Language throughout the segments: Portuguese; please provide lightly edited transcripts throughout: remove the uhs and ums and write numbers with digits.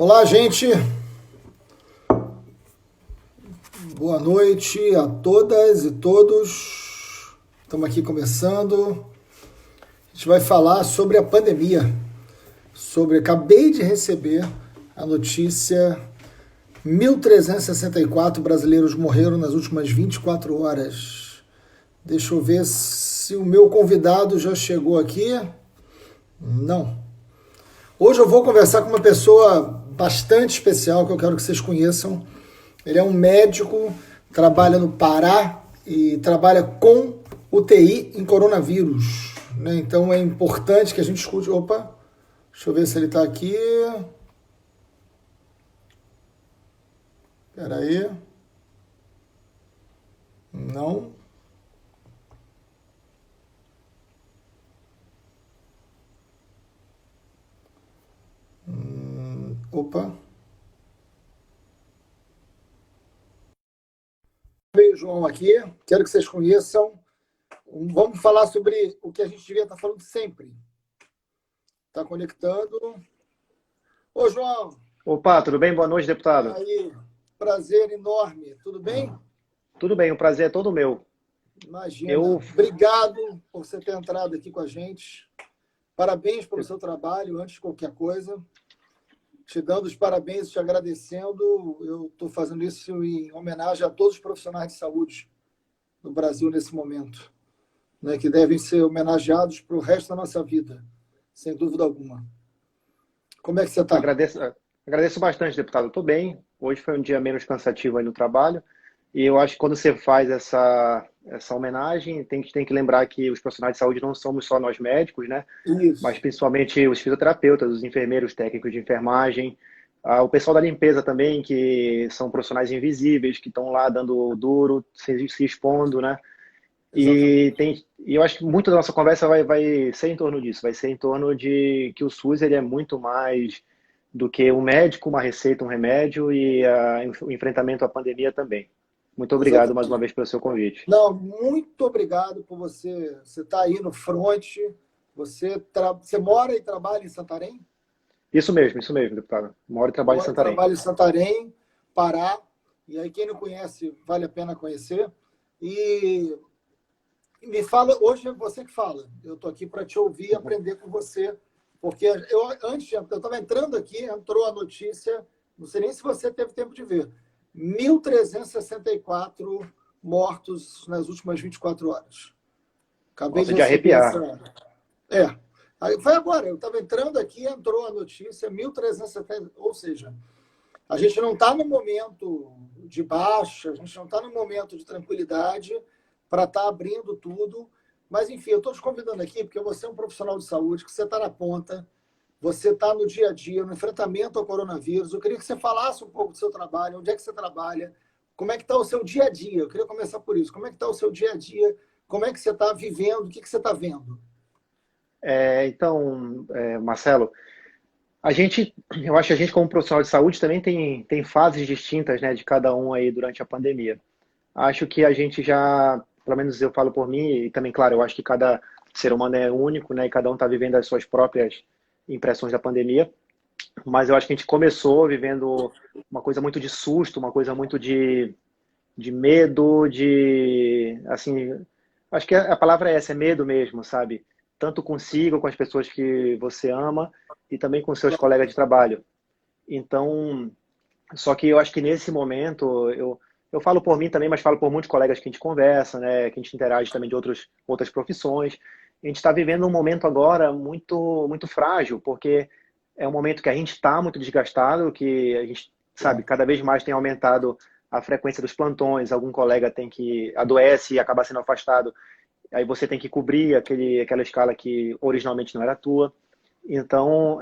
Olá, gente. Boa noite a todas e todos. Estamos aqui começando. A gente vai falar sobre a pandemia. Acabei de receber a notícia: 1.364 brasileiros morreram nas últimas 24 horas. Deixa eu ver se o meu convidado já chegou aqui. Não. Hoje eu vou conversar com uma pessoa bastante especial que eu quero que vocês conheçam. Ele é um médico, trabalha no Pará e trabalha com UTI em coronavírus, né? Então é importante que a gente escute. Opa, deixa eu ver se ele está aqui. Espera aí. Não. Opa. Veio o João aqui, quero que vocês conheçam. Vamos falar sobre o que a gente devia estar falando sempre. Está conectando. Ô, João. Opa, tudo bem? Boa noite, deputado. Aí, prazer enorme. Tudo bem? Tudo bem, o prazer é todo meu. Imagina. Eu, Obrigado por você ter entrado aqui com a gente. Parabéns pelo seu trabalho, antes de qualquer coisa. Te dando os parabéns, te agradecendo. Eu estou fazendo isso em homenagem a todos os profissionais de saúde no Brasil nesse momento, né, que devem ser homenageados para o resto da nossa vida, sem dúvida alguma. Como é que você está? agradeço bastante, deputado. Estou bem. Hoje foi um dia menos cansativo aí no trabalho. E eu acho que quando você faz essa homenagem, tem que lembrar que os profissionais de saúde não somos só nós médicos, né? Mas Isso. principalmente os fisioterapeutas, os enfermeiros, técnicos de enfermagem, o pessoal da limpeza também, que são profissionais invisíveis, que estão lá dando duro, se expondo, né? Exatamente. E eu acho que muito da nossa conversa vai ser em torno disso, vai ser em torno de que o SUS ele é muito mais do que um médico, uma receita, um remédio e o enfrentamento à pandemia também. Muito obrigado mais uma Exatamente. vez pelo seu convite. Não, muito obrigado por você. Você está aí no front. Você mora e trabalha em Santarém? Isso mesmo, deputado. Moro e trabalho em Mora e Santarém. trabalha em Santarém, Pará. E aí, quem não conhece, vale a pena conhecer. E me fala, hoje é você que fala. Eu estou aqui para te ouvir e aprender com você. Porque eu estava entrando aqui, entrou a notícia, não sei nem se você teve tempo de ver. 1.364 mortos nas últimas 24 horas. Acabei de Nossa, de receber arrepiar. essa. É. Aí foi agora, eu estava entrando aqui, entrou a notícia, 1.370, ou seja, a gente não está no momento de baixa, a gente não está no momento de tranquilidade para estar abrindo tudo. Mas, enfim, eu estou te convidando aqui porque você é um profissional de saúde, que você está na ponta, você está no dia a dia, no enfrentamento ao coronavírus. Eu queria que você falasse um pouco do seu trabalho, onde é que você trabalha, como é que está o seu dia a dia. Eu queria começar por isso. Como é que está o seu dia a dia? Como é que você está vivendo? O que você está vendo? Marcelo, eu acho que a gente como profissional de saúde também tem fases distintas, né, de cada um aí durante a pandemia. Acho que a gente já, pelo menos eu falo por mim, e também, claro, eu acho que cada ser humano é único, né, e cada um está vivendo as suas próprias impressões da pandemia, mas eu acho que a gente começou vivendo uma coisa muito de susto, uma coisa muito de medo, assim, acho que a palavra é essa, é medo mesmo, sabe? Tanto consigo, com as pessoas que você ama, e também com seus colegas de trabalho. Então, só que eu acho que nesse momento, eu falo por mim também, mas falo por muitos colegas que a gente conversa, né, que a gente interage também de outras profissões. A gente está vivendo um momento agora muito frágil, porque é um momento que a gente está muito desgastado, que a gente, sabe, cada vez mais tem aumentado a frequência dos plantões, algum colega tem que adoece e acaba sendo afastado, aí você tem que cobrir aquela escala que originalmente não era tua. Então,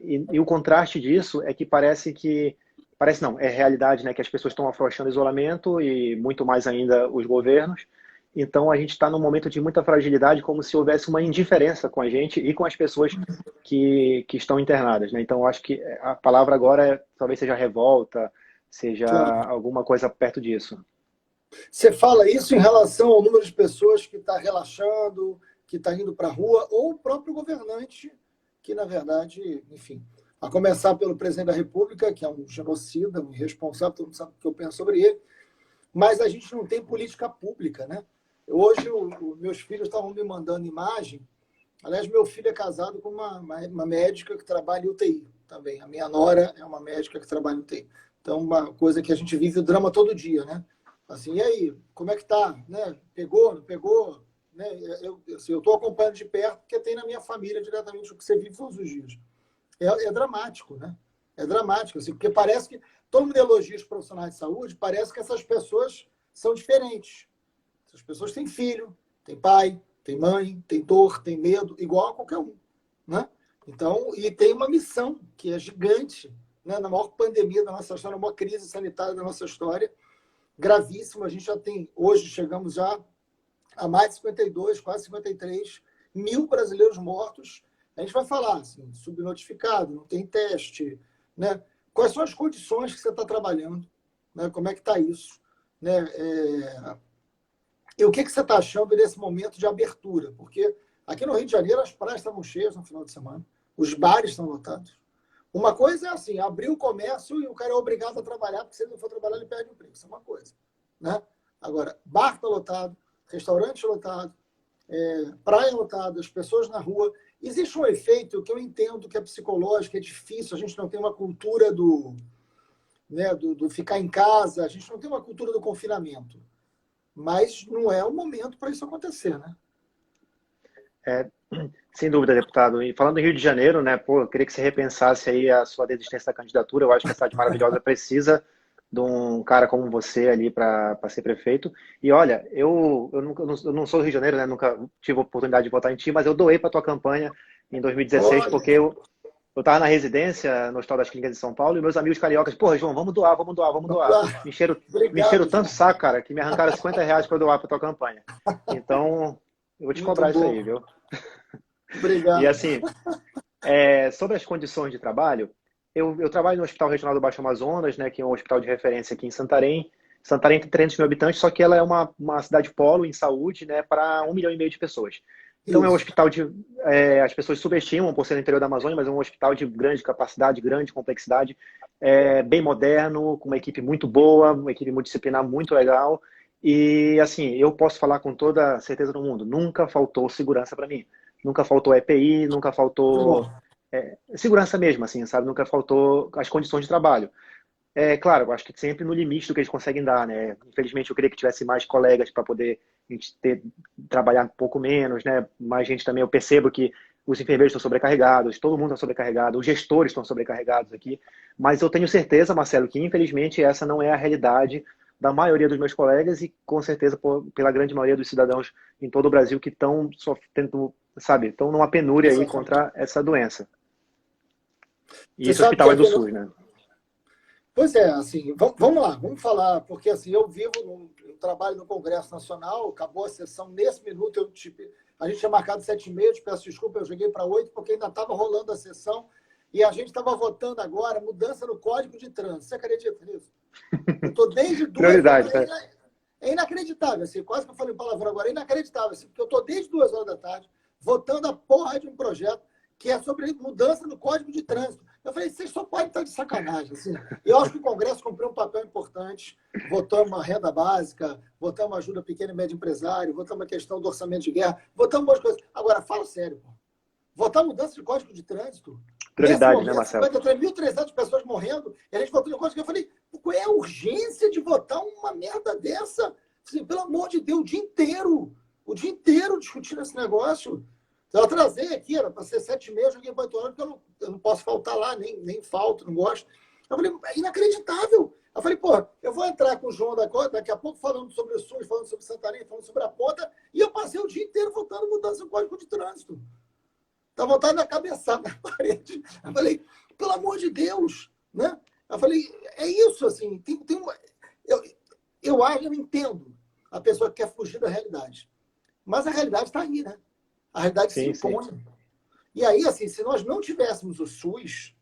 e o contraste disso é que parece não, é realidade, né, que as pessoas estão afrouxando o isolamento e muito mais ainda os governos. Então, a gente está num momento de muita fragilidade, como se houvesse uma indiferença com a gente e com as pessoas que estão internadas, né? Então, eu acho que a palavra agora talvez seja revolta, seja Claro. alguma coisa perto disso. Você fala isso em relação ao número de pessoas que está relaxando, que está indo para a rua, ou o próprio governante, que, na verdade, enfim, A começar pelo presidente da República, que é um genocida, um irresponsável, todo mundo sabe o que eu penso sobre ele, mas a gente não tem política pública, né? Hoje, meus filhos estavam me mandando imagem. Aliás, meu filho é casado com uma médica que trabalha em UTI também. A minha nora é uma médica que trabalha em UTI. Então, uma coisa que a gente vive o drama todo dia, né? Assim, e aí, como é que tá? Né? Pegou, não pegou? Né? Eu estou acompanhando de perto, porque tem na minha família diretamente o que você vive todos os dias. É dramático, né? É dramático, assim, porque parece que todo mundo elogia os profissionais de saúde, parece que essas pessoas são diferentes. Essas pessoas têm filho, têm pai, têm mãe, têm dor, têm medo, igual a qualquer um, né? Então, e tem uma missão que é gigante, né? Na maior pandemia da nossa história, na maior crise sanitária da nossa história, gravíssima. A gente já tem, hoje chegamos já a mais de 52, quase 53 mil brasileiros mortos. A gente vai falar, assim, subnotificado, não tem teste, né? Quais são as condições que você está trabalhando, né? Como é que está isso, né? E o que você está achando desse momento de abertura? Porque aqui no Rio de Janeiro as praias estavam cheias no final de semana, os bares estão lotados. Uma coisa é assim, abrir o comércio e o cara é obrigado a trabalhar, porque se ele não for trabalhar, ele perde o emprego. Isso é uma coisa, né? Agora, bar está lotado, restaurante lotado, praia lotada, as pessoas na rua. Existe um efeito que eu entendo que é psicológico, é difícil, a gente não tem uma cultura né, do ficar em casa, a gente não tem uma cultura do confinamento. Mas não é o momento para isso acontecer, né? Sem dúvida, deputado. E falando do Rio de Janeiro, né, pô, eu queria que você repensasse aí a sua desistência da candidatura. Eu acho que a cidade maravilhosa precisa de um cara como você ali para ser prefeito. E olha, eu não sou do Rio de Janeiro, né, nunca tive a oportunidade de votar em ti, mas eu doei para tua campanha em 2016, Olha, porque eu estava na residência no Hospital das Clínicas de São Paulo e meus amigos cariocas, porra, João, vamos doar, vamos doar, vamos doar. lá. Me encheram Obrigado, tanto João. saco, cara, que me arrancaram R$ 50 para doar para tua campanha. Então, eu vou te Muito cobrar isso bom. aí, viu? E Obrigado. assim, sobre as condições de trabalho, eu trabalho no Hospital Regional do Baixo Amazonas, né, que é um hospital de referência aqui em Santarém. Santarém tem 300 mil habitantes, só que ela é uma cidade polo em saúde, né, para 1,5 milhão de pessoas. Então é um Isso. hospital as pessoas subestimam por ser no interior da Amazônia, mas é um hospital de grande capacidade, grande complexidade, bem moderno, com uma equipe muito boa, uma equipe multidisciplinar muito legal. E assim, eu posso falar com toda certeza do mundo, nunca faltou segurança para mim. Nunca faltou EPI, nunca Muito bom. faltou segurança mesmo, assim, sabe? Nunca faltou as condições de trabalho. Claro, eu acho que sempre no limite do que eles conseguem dar, né? Infelizmente, eu queria que tivesse mais colegas para poder a gente trabalhar um pouco menos, né? Mais gente também. Eu percebo que os enfermeiros estão sobrecarregados, todo mundo está sobrecarregado, os gestores estão sobrecarregados aqui. Mas eu tenho certeza, Marcelo, que infelizmente essa não é a realidade da maioria dos meus colegas e com certeza pela grande maioria dos cidadãos em todo o Brasil que estão sofrendo, sabe, estão numa penúria aí Exatamente. contra essa doença. E Você esse sabe que hospital é do aqui SUS, né? Pois é, assim, vamos lá, vamos falar, porque assim, eu trabalho no Congresso Nacional, acabou a sessão nesse minuto, a gente tinha marcado 7h30, eu te peço desculpa, eu joguei para 8, porque ainda estava rolando a sessão, e a gente estava votando agora mudança no Código de Trânsito. Você acredita nisso? Eu estou desde 2 horas, Prioridade, né? é inacreditável, assim, quase que eu falei palavrão agora, é inacreditável, assim, porque eu estou desde 2 horas da tarde votando a porra de um projeto que é sobre mudança no Código de Trânsito. Eu falei, vocês só podem estar de sacanagem. Assim. Eu acho que o Congresso cumpriu um papel importante. Votamos a renda básica, votamos ajuda a pequeno e médio empresário, votamos a questão do orçamento de guerra, votamos um monte de coisas. Agora, fala sério, pô. Votar mudança de Código de Trânsito, nesse Prioridade, né, momento, Marcelo? 53.300 pessoas morrendo, e a gente votou no Código, eu falei, qual é a urgência de votar uma merda dessa? Assim, pelo amor de Deus, o dia inteiro discutindo esse negócio. Eu atrasei aqui, era para ser 7h30, eu joguei 8 horas, porque eu não posso faltar lá, nem falto, não gosto. Eu falei, é inacreditável. Eu falei, pô, eu vou entrar com o João daqui a pouco falando sobre o SUS, falando sobre Santarém, falando sobre a ponta, e eu passei o dia inteiro votando mudança no Código de Trânsito. Tá vontade na cabeçada na parede. Eu falei, pelo amor de Deus, né? Eu falei, é isso, assim, tem uma... eu entendo a pessoa que quer fugir da realidade. Mas a realidade está aí, né? A realidade se Sim, sim. impõe. E aí, assim, se nós não tivéssemos o SUS,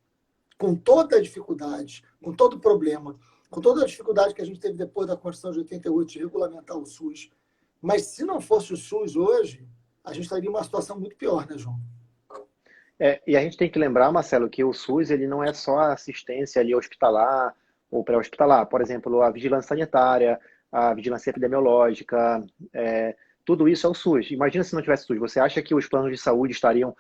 com toda a dificuldade, com todo o problema, com toda a dificuldade que a gente teve depois da Constituição de 88 de regulamentar o SUS, mas se não fosse o SUS hoje, a gente estaria em uma situação muito pior, né, João? E a gente tem que lembrar, Marcelo, que o SUS ele não é só a assistência ali hospitalar ou pré-hospitalar. Por exemplo, a vigilância sanitária, a vigilância epidemiológica, tudo isso é o SUS. Imagina se não tivesse SUS. Você acha que os planos de saúde estariam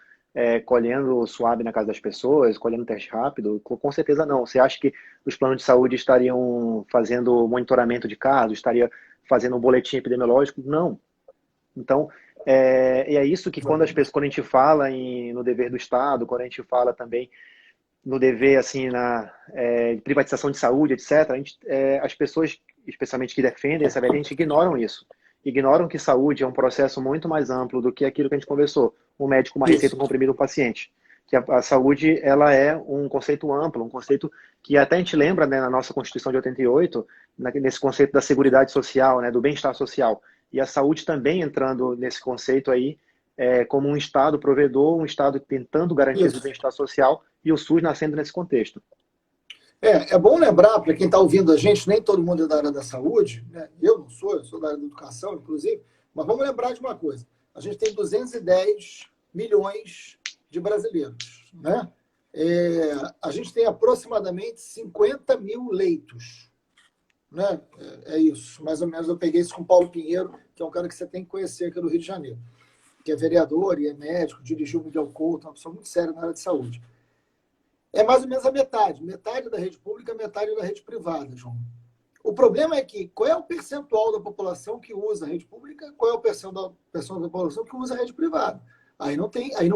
colhendo o SWAB na casa das pessoas, colhendo teste rápido? Com certeza não. Você acha que os planos de saúde estariam fazendo monitoramento de casos, estaria fazendo um boletim epidemiológico? Não. Então, e é isso que quando a gente fala no dever do Estado, quando a gente fala também no dever, assim, privatização de saúde, etc., as pessoas, especialmente que defendem essa vertente, ignoram isso. Ignoram que saúde é um processo muito mais amplo do que aquilo que a gente conversou. Um médico, uma receita, um comprimido, um paciente. Que a saúde, ela é um conceito amplo, um conceito que até a gente lembra, né, na nossa Constituição de 88, nesse conceito da seguridade social, né, do bem-estar social. E a saúde também entrando nesse conceito aí, como um Estado provedor, um Estado tentando garantir o bem-estar social, e o SUS nascendo nesse contexto. É bom lembrar, para quem está ouvindo a gente, nem todo mundo é da área da saúde, né? Eu não sou, eu sou da área da educação, inclusive, mas vamos lembrar de uma coisa. A gente tem 210 milhões de brasileiros, né? A gente tem aproximadamente 50 mil leitos, né? É isso, mais ou menos. Eu peguei isso com o Paulo Pinheiro, que é um cara que você tem que conhecer aqui no Rio de Janeiro, que é vereador e é médico, dirigiu o Miguel Couto, uma pessoa muito séria na área de saúde. É mais ou menos a metade. Metade da rede pública, metade da rede privada, João. O problema é que qual é o percentual da população que usa a rede pública, qual é o percentual da população que usa a rede privada? Aí não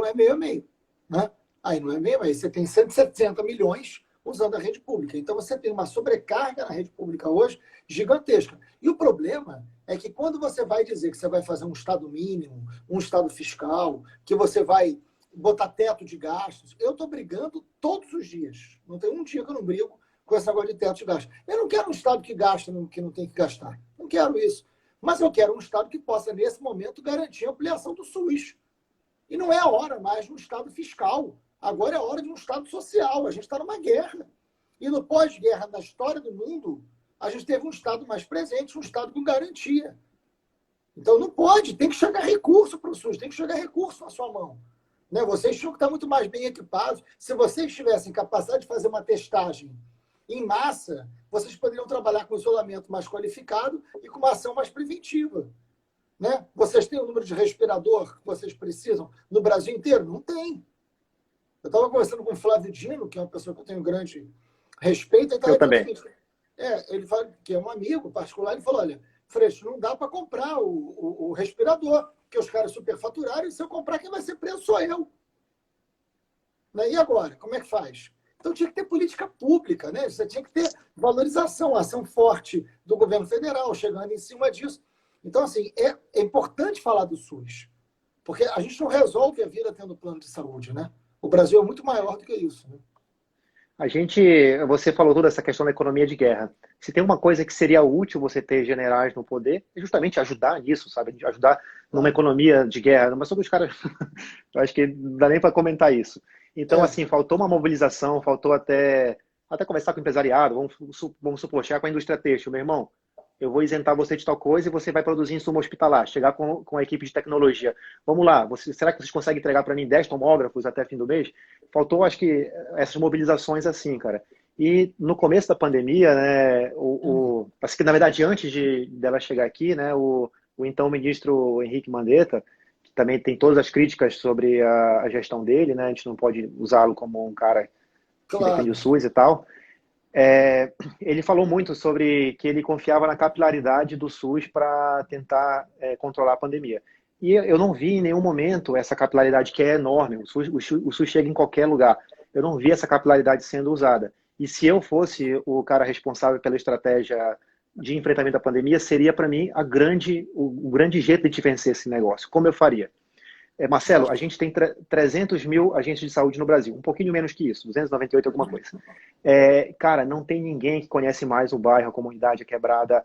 é meio a meio, né? Aí não é meio a meio. Você tem 170 milhões usando a rede pública. Então você tem uma sobrecarga na rede pública hoje gigantesca. E o problema é que quando você vai dizer que você vai fazer um estado mínimo, um estado fiscal, que você vai botar teto de gastos. Eu estou brigando todos os dias. Não tem um dia que eu não brigo com esse negócio de teto de gastos. Eu não quero um Estado que gasta no que não tem que gastar. Não quero isso. Mas eu quero um Estado que possa, nesse momento, garantir a ampliação do SUS. E não é a hora mais de um Estado fiscal. Agora é a hora de um Estado social. A gente está numa guerra. E no pós-guerra, na história do mundo, a gente teve um Estado mais presente, um Estado com garantia. Então não pode, tem que chegar recurso para o SUS, tem que chegar recurso na sua mão. Né? Vocês tinham que estar muito mais bem equipados. Se vocês tivessem capacidade de fazer uma testagem em massa, vocês poderiam trabalhar com isolamento mais qualificado e com uma ação mais preventiva. Né? Vocês têm o número de respirador que vocês precisam no Brasil inteiro? Não tem. Eu estava conversando com o Flávio Dino, que é uma pessoa que eu tenho grande respeito. Eu também. Ele fala que é um amigo particular. Ele falou, olha, Freixo, não dá para comprar o respirador, porque os caras superfaturaram, e se eu comprar, quem vai ser preso sou eu. Né? E agora? Como é que faz? Então tinha que ter política pública, né? Você tinha que ter valorização, ação forte do governo federal, chegando em cima disso. Então, assim, é importante falar do SUS, porque a gente não resolve a vida tendo plano de saúde, né? O Brasil é muito maior do que isso, né? Você falou toda essa questão da economia de guerra. Se tem uma coisa que seria útil você ter generais no poder, é justamente ajudar nisso, sabe? Ajudar numa economia de guerra. Mas sobre os caras, eu acho que não dá nem para comentar isso. Então, assim, faltou uma mobilização, faltou até conversar com o empresariado, vamos supor, chegar com a indústria têxtil, meu irmão, eu vou isentar você de tal coisa e você vai produzir insumo hospitalar, chegar com a equipe de tecnologia. Vamos lá, será que vocês conseguem entregar para mim 10 tomógrafos até fim do mês? Faltou, acho que, essas mobilizações assim, cara. E no começo da pandemia, né, acho que, na verdade, antes dela chegar aqui, né, o então ministro Henrique Mandetta, que também tem todas as críticas sobre a gestão dele, né, a gente não pode usá-lo como um cara que defende o SUS e tal. Ele falou muito sobre que ele confiava na capilaridade do SUS para tentar controlar a pandemia. E eu não vi em nenhum momento essa capilaridade, que é enorme. O SUS chega em qualquer lugar. Eu não vi essa capilaridade sendo usada. E se eu fosse o cara responsável pela estratégia de enfrentamento à pandemia, seria para mim o grande jeito de vencer esse negócio. Como eu faria? Marcelo, a gente tem 300 mil agentes de saúde no Brasil, um pouquinho menos que isso, 298 alguma coisa. Cara, não tem ninguém que conhece mais o bairro, a comunidade, a quebrada,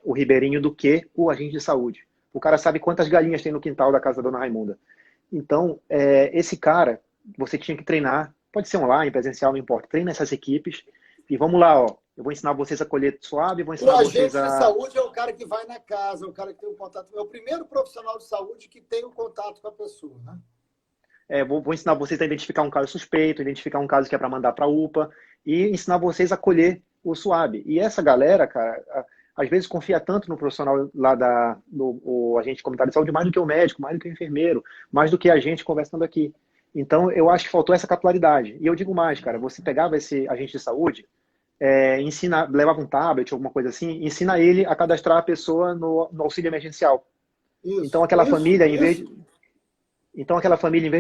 o ribeirinho do que o agente de saúde. O cara sabe quantas galinhas tem no quintal da casa da Dona Raimunda. Então, esse cara, você tinha que treinar, pode ser online, presencial, não importa, treina essas equipes e vamos lá, ó. Eu vou ensinar vocês a colher suave, vou ensinar vocês a... O agente de saúde é o cara que vai na casa, é o cara que tem o contato. É o primeiro profissional de saúde que tem o contato com a pessoa, né? vou ensinar vocês a identificar um caso suspeito, identificar um caso que é para mandar para a UPA, e ensinar vocês a colher o SUAB. E essa galera, cara, às vezes confia tanto no profissional lá do agente comunitário de saúde, mais do que o médico, mais do que o enfermeiro, mais do que a gente conversando aqui. Então, eu acho que faltou essa capilaridade. E eu digo mais, cara, você pegava esse agente de saúde, levava um tablet, alguma coisa assim, ensina ele a cadastrar a pessoa no auxílio emergencial. Então, aquela família, em vez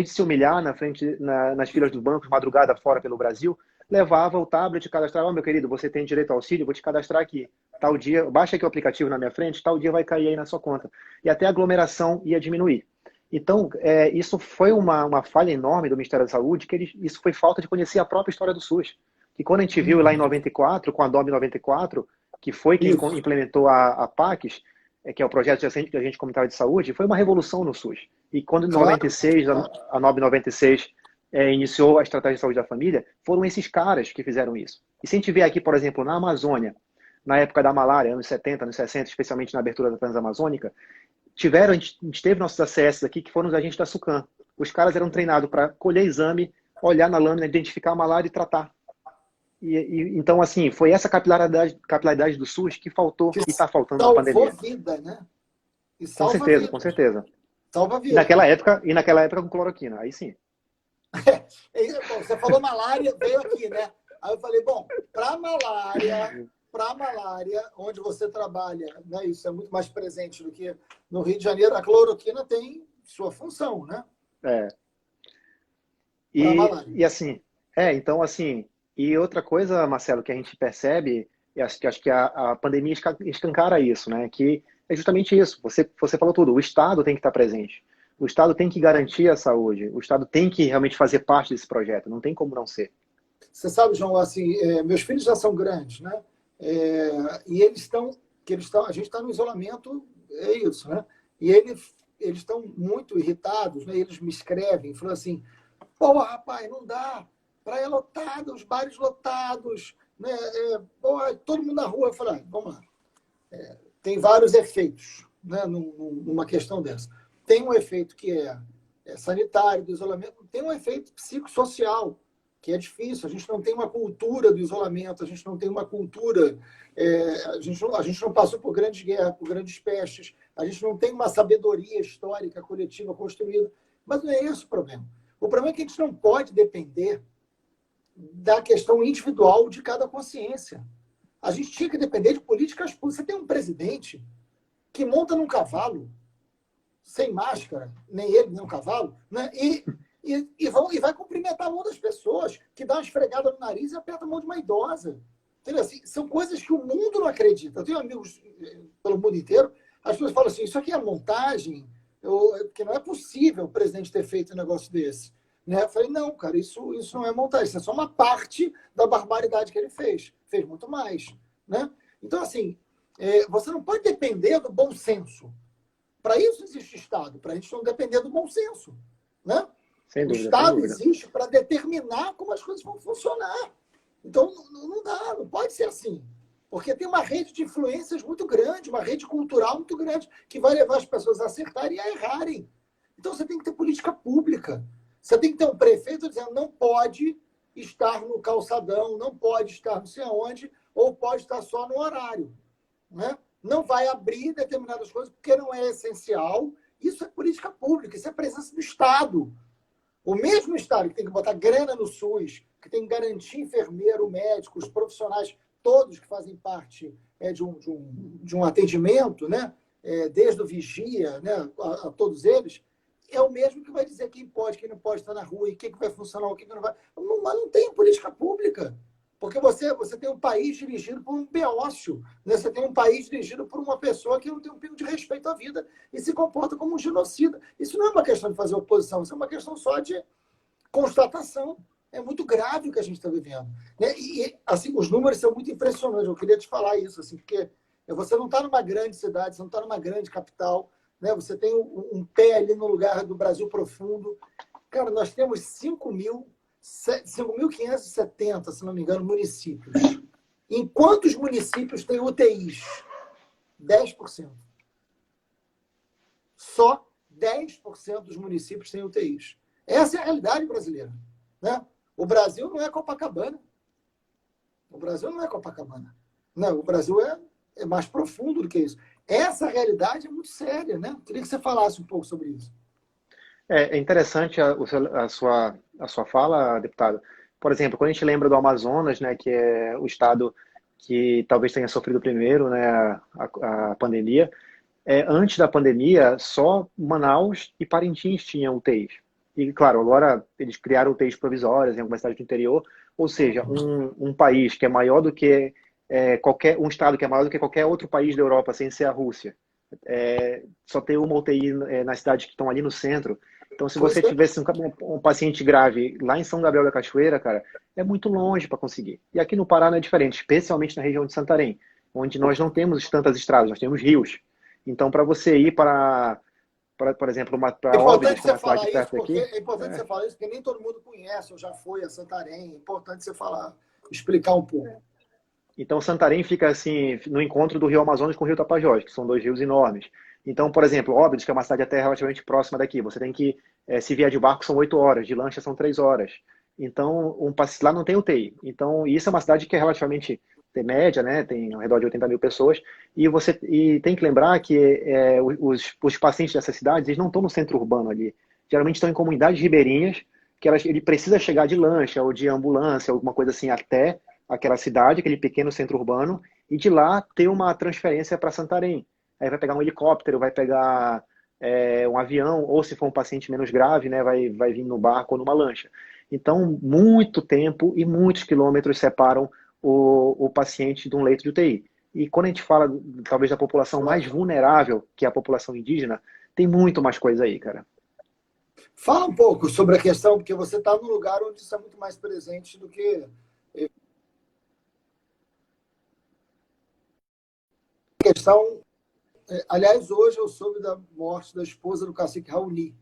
de se humilhar nas filas dos bancos, madrugada fora pelo Brasil, levava o tablet e cadastrava, meu querido, você tem direito ao auxílio, vou te cadastrar aqui. Tal dia, baixa aqui o aplicativo na minha frente, tal dia vai cair aí na sua conta. E até a aglomeração ia diminuir. Então, isso foi uma falha enorme do Ministério da Saúde, isso foi falta de conhecer a própria história do SUS. Que quando a gente viu lá em 94, com a DOB 94, que foi quem implementou a PACS, que é o Projeto de Agente Comunitário de Saúde, foi uma revolução no SUS. E quando em 96, a NOB 96 iniciou a Estratégia de Saúde da Família, foram esses caras que fizeram isso. E se a gente vê aqui, por exemplo, na Amazônia, na época da malária, anos 70, anos 60, especialmente na abertura da Transamazônica, a gente teve nossos ACS aqui, que foram os agentes da SUCAM. Os caras eram treinados para colher exame, olhar na lâmina, identificar a malária e tratar. Então, assim, foi essa capilaridade do SUS que faltou e está faltando na pandemia. Salvou vida, né? E com certeza, com certeza. Salva vida. E naquela época com cloroquina, aí sim. Você falou malária, veio aqui, né? Aí eu falei, bom, para malária, onde você trabalha, né, isso é muito mais presente do que no Rio de Janeiro, a cloroquina tem sua função, né? E assim, então assim, e outra coisa, Marcelo, que a gente percebe, e acho que a pandemia escancara isso, né? Que é justamente isso, você falou tudo, o Estado tem que estar presente. O Estado tem que garantir a saúde, o Estado tem que realmente fazer parte desse projeto, não tem como não ser. Você sabe, João, assim, meus filhos já são grandes, né? E a gente está no isolamento, é isso, né? E eles estão muito irritados, né? Eles me escrevem, falando assim, pô, rapaz, não dá, praia lotada, os bares lotados, né? Todo mundo na rua. Eu falei, vamos lá. Tem vários efeitos, né, numa questão dessa. Tem um efeito que é sanitário, do isolamento, tem um efeito psicossocial, que é difícil. A gente não tem uma cultura do isolamento, a gente não tem uma cultura, a gente não passou por grandes guerras, por grandes pestes, a gente não tem uma sabedoria histórica coletiva construída. Mas não é esse o problema. O problema é que a gente não pode depender da questão individual de cada consciência. A gente tinha que depender de políticas públicas. Você tem um presidente que monta num cavalo, sem máscara, nem ele, nem um cavalo, né? E vai cumprimentar a mão das pessoas, que dá uma esfregada no nariz e aperta a mão de uma idosa. Entendeu? Assim, são coisas que o mundo não acredita. Eu tenho amigos pelo mundo inteiro, as pessoas falam assim, isso aqui é montagem, porque não é possível o presidente ter feito um negócio desse. Né? Eu falei, não, cara, isso não é montagem, isso é só uma parte da barbaridade que ele fez. Fez muito mais. Né? Então, assim, você não pode depender do bom senso. Para isso existe o Estado, para a gente não depender do bom senso. Né? Sem dúvida, o Estado existe para determinar como as coisas vão funcionar. Então, não dá, não pode ser assim. Porque tem uma rede de influências muito grande, uma rede cultural muito grande, que vai levar as pessoas a acertarem e a errarem. Então, você tem que ter política pública. Você tem que ter um prefeito dizendo não pode estar no calçadão, não pode estar não sei aonde, ou pode estar só no horário. Né? Não vai abrir determinadas coisas porque não é essencial. Isso é política pública, isso é presença do Estado. O mesmo Estado que tem que botar grana no SUS, que tem que garantir enfermeiro, médico, os profissionais, todos que fazem parte de um atendimento, né? Desde o vigia, né? a todos eles, é o mesmo que vai dizer quem pode, quem não pode estar na rua, e o que vai funcionar, o que não vai. Mas não tem política pública. Porque você tem um país dirigido por um beócio, né? Você tem um país dirigido por uma pessoa que não tem um pingo de respeito à vida e se comporta como um genocida. Isso não é uma questão de fazer oposição, isso é uma questão só de constatação. É muito grave o que a gente está vivendo. Né? E, assim, os números são muito impressionantes. Eu queria te falar isso, assim, porque você não está numa grande cidade, você não está numa grande capital, né? Você tem um pé ali no lugar do Brasil profundo. Cara, nós temos 5.570, se não me engano, municípios. Em quantos municípios tem UTIs? 10%. Só 10% dos municípios têm UTIs. Essa é a realidade brasileira, né? O Brasil não é Copacabana. O Brasil não é Copacabana. Não, o Brasil é mais profundo do que isso. Essa realidade é muito séria, né? Queria que você falasse um pouco sobre isso. É interessante a sua fala, deputado. Por exemplo, quando a gente lembra do Amazonas, né, que é o estado que talvez tenha sofrido primeiro, né, a pandemia, antes da pandemia, só Manaus e Parintins tinham UTIs. E, claro, agora eles criaram UTIs provisórias em algumas cidades do interior, ou seja, um país que é maior do que um estado que é maior do que qualquer outro país da Europa, sem ser a Rússia. Só tem uma UTI nas cidades que estão ali no centro. Então, se Pois você é. tivesse um paciente grave lá em São Gabriel da Cachoeira, cara, é muito longe para conseguir. E aqui no Pará não é diferente, especialmente na região de Santarém, onde nós não temos tantas estradas, nós temos rios. Então, para você ir por exemplo, É para Óbidos, importante que é você uma cidade falar isso, perto porque daqui, é importante você falar isso, porque nem todo mundo conhece, ou já foi a Santarém. É importante você falar, explicar um pouco. então, Santarém fica assim no encontro do Rio Amazonas com o Rio Tapajós, que são dois rios enormes. Então, por exemplo, Óbidos, que é uma cidade até relativamente próxima daqui, você tem que, se vier de barco, são 8 horas, de lancha são 3 horas. Então, lá não tem UTI. Então, isso é uma cidade que é relativamente tem média, né? Tem ao redor de 80 mil pessoas. E tem que lembrar que os pacientes dessas cidades, eles não estão no centro urbano ali. Geralmente estão em comunidades ribeirinhas, que ele precisa chegar de lancha ou de ambulância, alguma coisa assim, até aquela cidade, aquele pequeno centro urbano, e de lá ter uma transferência para Santarém. Aí vai pegar um helicóptero, vai pegar um avião, ou se for um paciente menos grave, né, vai vir no barco ou numa lancha. Então, muito tempo e muitos quilômetros separam o paciente de um leito de UTI. E quando a gente fala, talvez, da população mais vulnerável, que é a população indígena, tem muito mais coisa aí, cara. Fala um pouco sobre a questão, porque você está num lugar onde isso é muito mais presente do que a questão. Aliás, hoje eu soube da morte da esposa do cacique Raoni,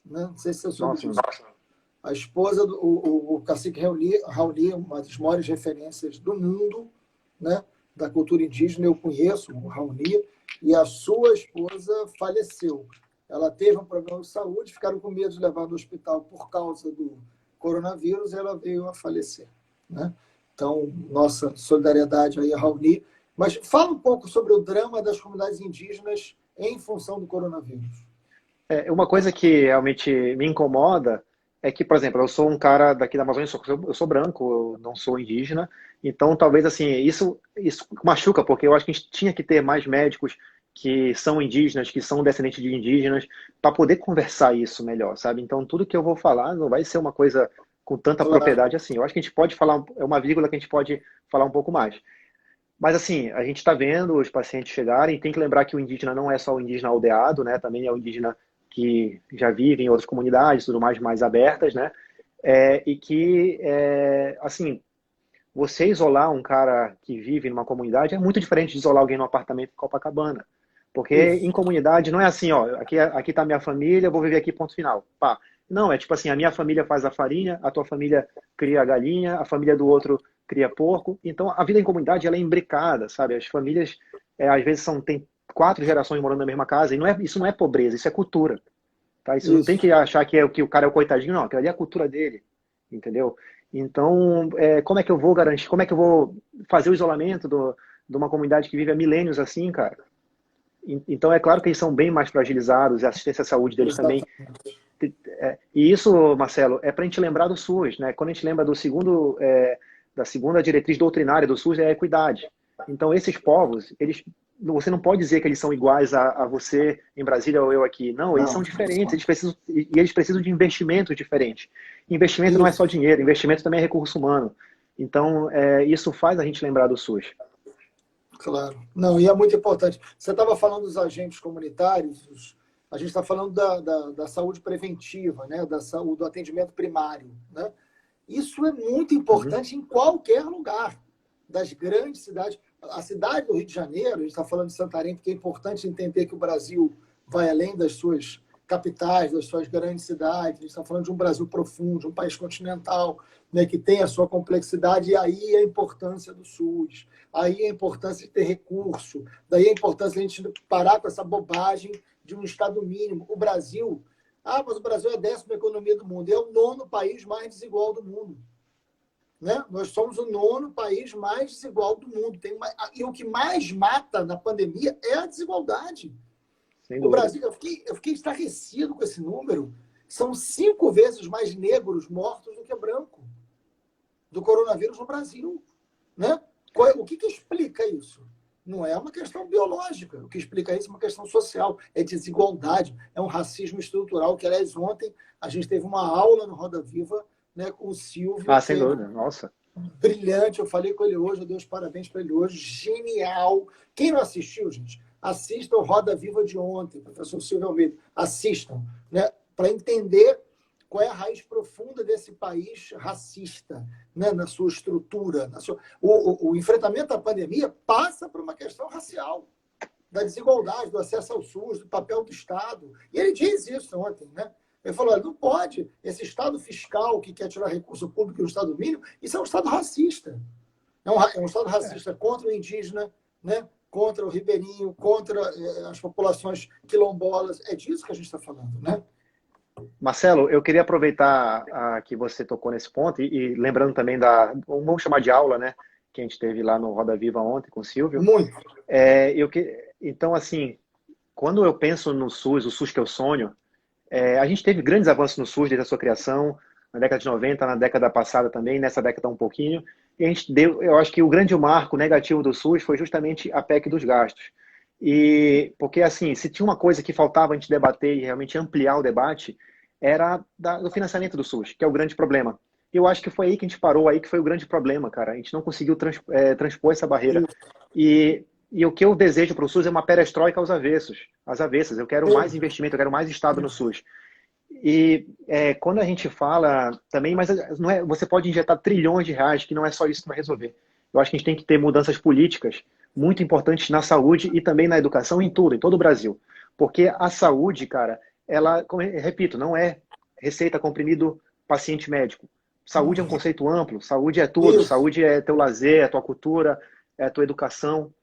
né? Não sei se você soube Nossa, disso. A esposa do o cacique Raoni, uma das maiores referências do mundo, né? Da cultura indígena, eu conheço o Raoni, e a sua esposa faleceu. Ela teve um problema de saúde, ficaram com medo de levar no hospital por causa do coronavírus, e ela veio a falecer, né? Então, nossa solidariedade aí a Raoni. Mas fala um pouco sobre o drama das comunidades indígenas em função do coronavírus. Uma coisa que realmente me incomoda é que, por exemplo, eu sou um cara daqui da Amazônia, eu sou branco, eu não sou indígena, então talvez assim, isso machuca, porque eu acho que a gente tinha que ter mais médicos que são indígenas, que são descendentes de indígenas, para poder conversar isso melhor, sabe? Então tudo que eu vou falar não vai ser uma coisa com tanta Claro. propriedade assim. Eu acho que a gente pode falar, é uma vírgula que a gente pode falar um pouco mais. Mas assim, a gente está vendo os pacientes chegarem, e tem que lembrar que o indígena não é só o indígena aldeado, né? Também é o indígena que já vive em outras comunidades, tudo mais abertas, né? E que, assim, você isolar um cara que vive numa comunidade é muito diferente de isolar alguém num apartamento em Copacabana. Porque em Isso. comunidade não é assim, ó, aqui tá minha família, eu vou viver aqui, ponto final. Pá. Não, é tipo assim, a minha família faz a farinha, a tua família cria a galinha, a família do outro cria porco. Então a vida em comunidade ela é imbricada, sabe? As famílias às vezes tem 4 gerações morando na mesma casa, e isso não é pobreza, isso é cultura. Tá? Isso não tem Isso. que achar que o cara é o coitadinho, não, aquilo ali é a cultura dele, entendeu? Então, como é que eu vou garantir, como é que eu vou fazer o isolamento de uma comunidade que vive há milênios assim, cara? Então, é claro que eles são bem mais fragilizados, e a assistência à saúde deles também. Exatamente. E isso, Marcelo, é para a gente lembrar do SUS, né? Quando a gente lembra da segunda diretriz doutrinária do SUS, é a equidade. Então, esses povos, você não pode dizer que eles são iguais a você em Brasília ou eu aqui. Não, eles Não. são diferentes, eles precisam de investimentos diferentes. Investimento não é só Isso. dinheiro, investimento também é recurso humano. Então, isso faz a gente lembrar do SUS. Claro. Não, e é muito importante. Você estava falando dos agentes comunitários, a gente está falando da saúde preventiva, né? Da saúde, do atendimento primário, né? Isso é muito Uhum. importante em qualquer lugar das grandes cidades. A cidade do Rio de Janeiro, a gente está falando de Santarém, porque é importante entender que o Brasil vai além das suas capitais, das suas grandes cidades. A gente está falando de um Brasil profundo, de um país continental, né, que tem a sua complexidade, e aí a importância do SUS, aí a importância de ter recurso, daí a importância de a gente parar com essa bobagem de um Estado mínimo. O Brasil Ah, mas o Brasil é a 10ª economia do mundo. É o 9º país mais desigual do mundo. Né? Nós somos o 9º país mais desigual do mundo. E o que mais mata na pandemia é a desigualdade. Sem O dúvida. Brasil, eu fiquei estarrecido com esse número. São 5 vezes mais negros mortos do que branco do coronavírus no Brasil. Né? O que explica isso? Não é uma questão biológica. O que explica isso é uma questão social. É desigualdade, é um racismo estrutural. Que, aliás, ontem a gente teve uma aula no Roda Viva, né, com o Silvio, Ah, que sem é dúvida. Nossa. brilhante. Eu falei com ele hoje, eu dei os parabéns para ele hoje. Genial. Quem não assistiu, gente, assistam o Roda Viva de ontem, professor Silvio Almeida. Assistam, né, para entender qual é a raiz profunda desse país racista, né, na sua estrutura. O enfrentamento à pandemia passa por uma questão racial, da desigualdade, do acesso ao SUS, do papel do Estado. E ele diz isso ontem, né? Ele falou, olha, não pode, esse Estado fiscal que quer tirar recurso público no Estado mínimo, isso é um Estado racista. É um Estado racista contra o indígena, né? Contra o ribeirinho, contra as populações quilombolas. É disso que a gente está falando, né? Marcelo, eu queria aproveitar que você tocou nesse ponto e lembrando também vamos chamar de aula, né, que a gente teve lá no Roda Viva ontem com o Silvio. Muito. Então, assim, quando eu penso no SUS, o SUS que eu sonho, a gente teve grandes avanços no SUS desde a sua criação, na década de 90, na década passada também, nessa década um pouquinho, e a gente eu acho que o grande marco negativo do SUS foi justamente a PEC dos gastos. E porque, assim, se tinha uma coisa que faltava a gente debater e realmente ampliar o debate, era do financiamento do SUS, que é o grande problema. E eu acho que foi aí que a gente parou, aí que foi o grande problema, cara. A gente não conseguiu transpor essa barreira. E o que eu desejo para o SUS é uma perestroika aos avessos, às avessas. Eu quero mais investimento, eu quero mais Estado no SUS. E quando a gente fala também, mas não é, você pode injetar trilhões de reais, que não é só isso que vai resolver. Eu acho que a gente tem que ter mudanças políticas muito importantes na saúde e também na educação, em tudo, em todo o Brasil. Porque a saúde, cara, ela, repito, não é receita, comprimido, paciente médico. Saúde é um conceito amplo, saúde é tudo, Isso. saúde é teu lazer, é tua cultura, é a tua educação,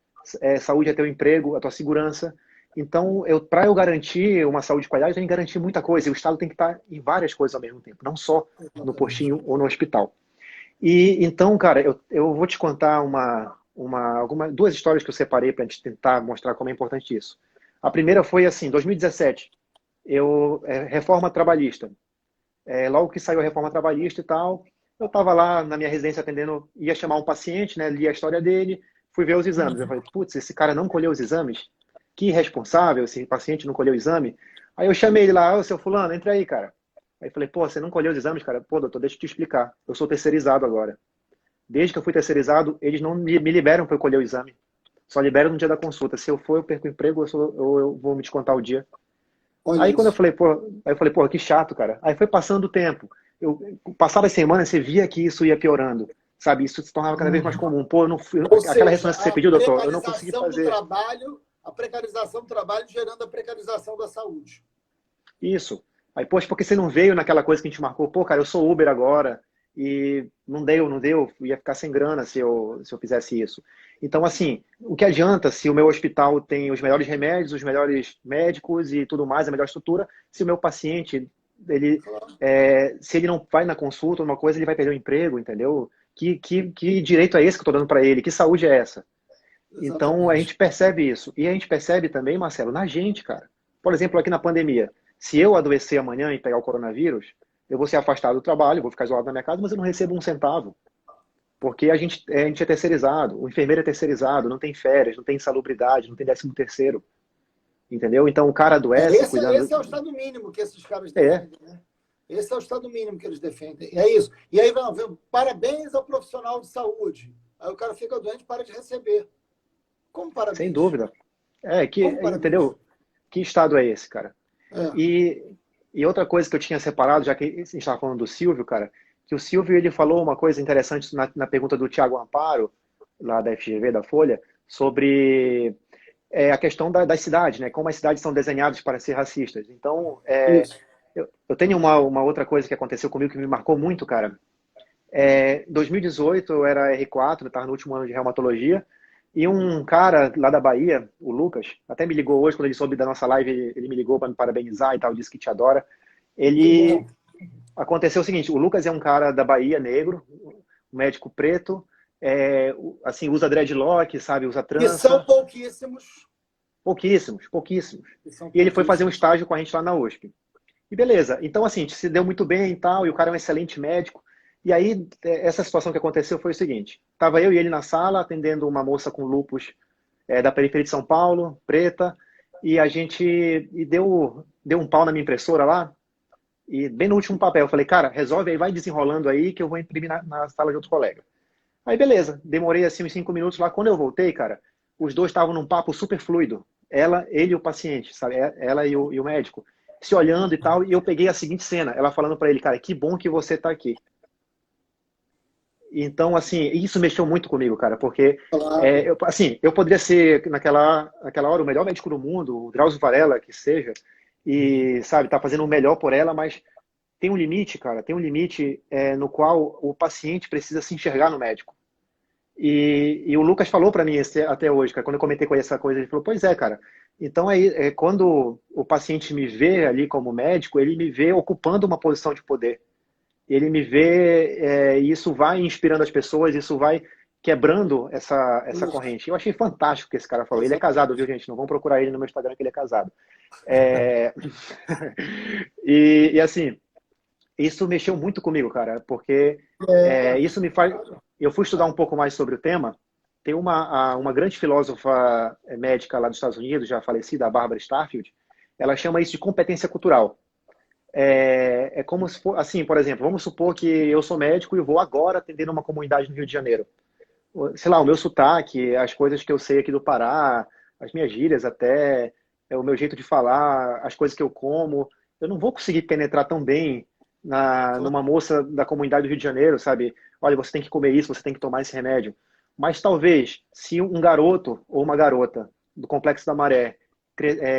saúde é teu emprego, a tua segurança. Então, para eu garantir uma saúde de qualidade, eu tenho que garantir muita coisa. E o Estado tem que estar em várias coisas ao mesmo tempo, não só no postinho ou no hospital. E então, cara, eu vou te contar duas histórias que eu separei para a gente tentar mostrar como é importante isso. A primeira foi assim, 2017, reforma trabalhista. Logo que saiu a reforma trabalhista e tal, eu estava lá na minha residência atendendo, ia chamar um paciente, né, li a história dele, fui ver os exames. Eu falei, putz, esse cara não colheu os exames? Que irresponsável, esse paciente não colheu o exame. Aí eu chamei ele lá, ô, seu fulano, entra aí, cara. Aí falei, pô, você não colheu os exames, cara? Pô, doutor, deixa eu te explicar. Eu sou terceirizado agora. Desde que eu fui terceirizado, eles não me liberam para eu colher o exame. Só liberam no dia da consulta. Se eu for, eu perco o emprego, eu vou me descontar o dia. Olha Aí isso. quando eu falei, pô, que chato, cara. Aí foi passando o tempo. Passava as semanas, você via que isso ia piorando. Sabe, isso se tornava cada vez mais comum. Pô, Ou aquela seja, ressonância que você a pediu, doutor, eu não consegui precarização do fazer. trabalho, a precarização do trabalho gerando a precarização da saúde. Isso. Aí, poxa, porque você não veio naquela coisa que a gente marcou? Pô, cara, eu sou Uber agora e não deu, ia ficar sem grana se eu fizesse isso. Então, assim, o que adianta se o meu hospital tem os melhores remédios, os melhores médicos e tudo mais, a melhor estrutura, se o meu paciente, se ele não vai na consulta, uma coisa, ele vai perder o emprego, entendeu? Que direito é esse que eu estou dando para ele? Que saúde é essa? Exatamente. Então, a gente percebe isso. E a gente percebe também, Marcelo, na gente, cara. Por exemplo, aqui na pandemia, se eu adoecer amanhã e pegar o coronavírus, eu vou ser afastado do trabalho, vou ficar isolado na minha casa, mas eu não recebo um centavo. Porque a gente é terceirizado, o enfermeiro é terceirizado, não tem férias, não tem insalubridade, não tem 13º. Entendeu? Então o cara adoece cuidando... Esse é o estado mínimo que esses caras defendem, né? Esse é o estado mínimo que eles defendem. E é isso. E aí, parabéns ao profissional de saúde. Aí o cara fica doente e para de receber. Como parabéns? Sem dúvida. Entendeu? Que estado é esse, cara? E outra coisa que eu tinha separado, já que a gente estava falando do Silvio, cara, que o Silvio ele falou uma coisa interessante na pergunta do Tiago Amparo, lá da FGV, da Folha, sobre a questão das cidades, né? Como as cidades são desenhadas para ser racistas. Então, eu tenho uma outra coisa que aconteceu comigo que me marcou muito, cara. Em 2018, eu era R4, estava no último ano de reumatologia, e um cara lá da Bahia, o Lucas, até me ligou hoje, quando ele soube da nossa live, ele me ligou para me parabenizar e tal, disse que te adora. Que Ele bom. aconteceu o seguinte, o Lucas é um cara da Bahia, negro, um médico preto, assim, usa dreadlock, sabe, usa Que são trança, pouquíssimos. pouquíssimos, pouquíssimos. Que são E ele foi fazer um pouquíssimos. estágio com a gente lá na USP. E beleza, então assim, a gente se deu muito bem e tal, e o cara é um excelente médico. E aí, essa situação que aconteceu foi o seguinte, tava eu e ele na sala, atendendo uma moça com lupus da periferia de São Paulo, preta, e a gente deu um pau na minha impressora lá, e bem no último papel, eu falei, cara, resolve aí, vai desenrolando aí, que eu vou imprimir na sala de outro colega. Aí beleza, demorei assim uns 5 minutos lá, quando eu voltei, cara, os dois estavam num papo super fluido, ele e o paciente, sabe, ela e o médico, se olhando e tal, e eu peguei a seguinte cena, ela falando para ele, cara, que bom que você tá aqui. Então, assim, isso mexeu muito comigo, cara, porque Claro. assim, eu poderia ser, naquela hora, o melhor médico do mundo, o Drauzio Varela, que seja, e, sabe, tá fazendo o melhor por ela, mas tem um limite, cara, tem um limite no qual o paciente precisa se enxergar no médico. E o Lucas falou para mim até hoje, cara, quando eu comentei com ele essa coisa, ele falou, pois é, cara, então aí, quando o paciente me vê ali como médico, ele me vê ocupando uma posição de poder. Ele me vê, e isso vai inspirando as pessoas, isso vai quebrando essa Isso. corrente. Eu achei fantástico o que esse cara falou. Ele é casado, viu, Exatamente. gente? Não vão procurar ele no meu Instagram que ele é casado. É... e assim, isso mexeu muito comigo, cara, porque É, isso me faz. Eu fui estudar um pouco mais sobre o tema. Tem uma grande filósofa médica lá dos Estados Unidos, já falecida, a Barbara Starfield, ela chama isso de competência cultural. É como se for, assim, por exemplo, vamos supor que eu sou médico e vou agora atender uma comunidade no Rio de Janeiro. Sei lá, o meu sotaque, as coisas que eu sei aqui do Pará, as minhas gírias até, o meu jeito de falar, as coisas que eu como, eu não vou conseguir penetrar tão bem numa moça da comunidade do Rio de Janeiro, sabe? Olha, você tem que comer isso, você tem que tomar esse remédio. Mas talvez, se um garoto ou uma garota do Complexo da Maré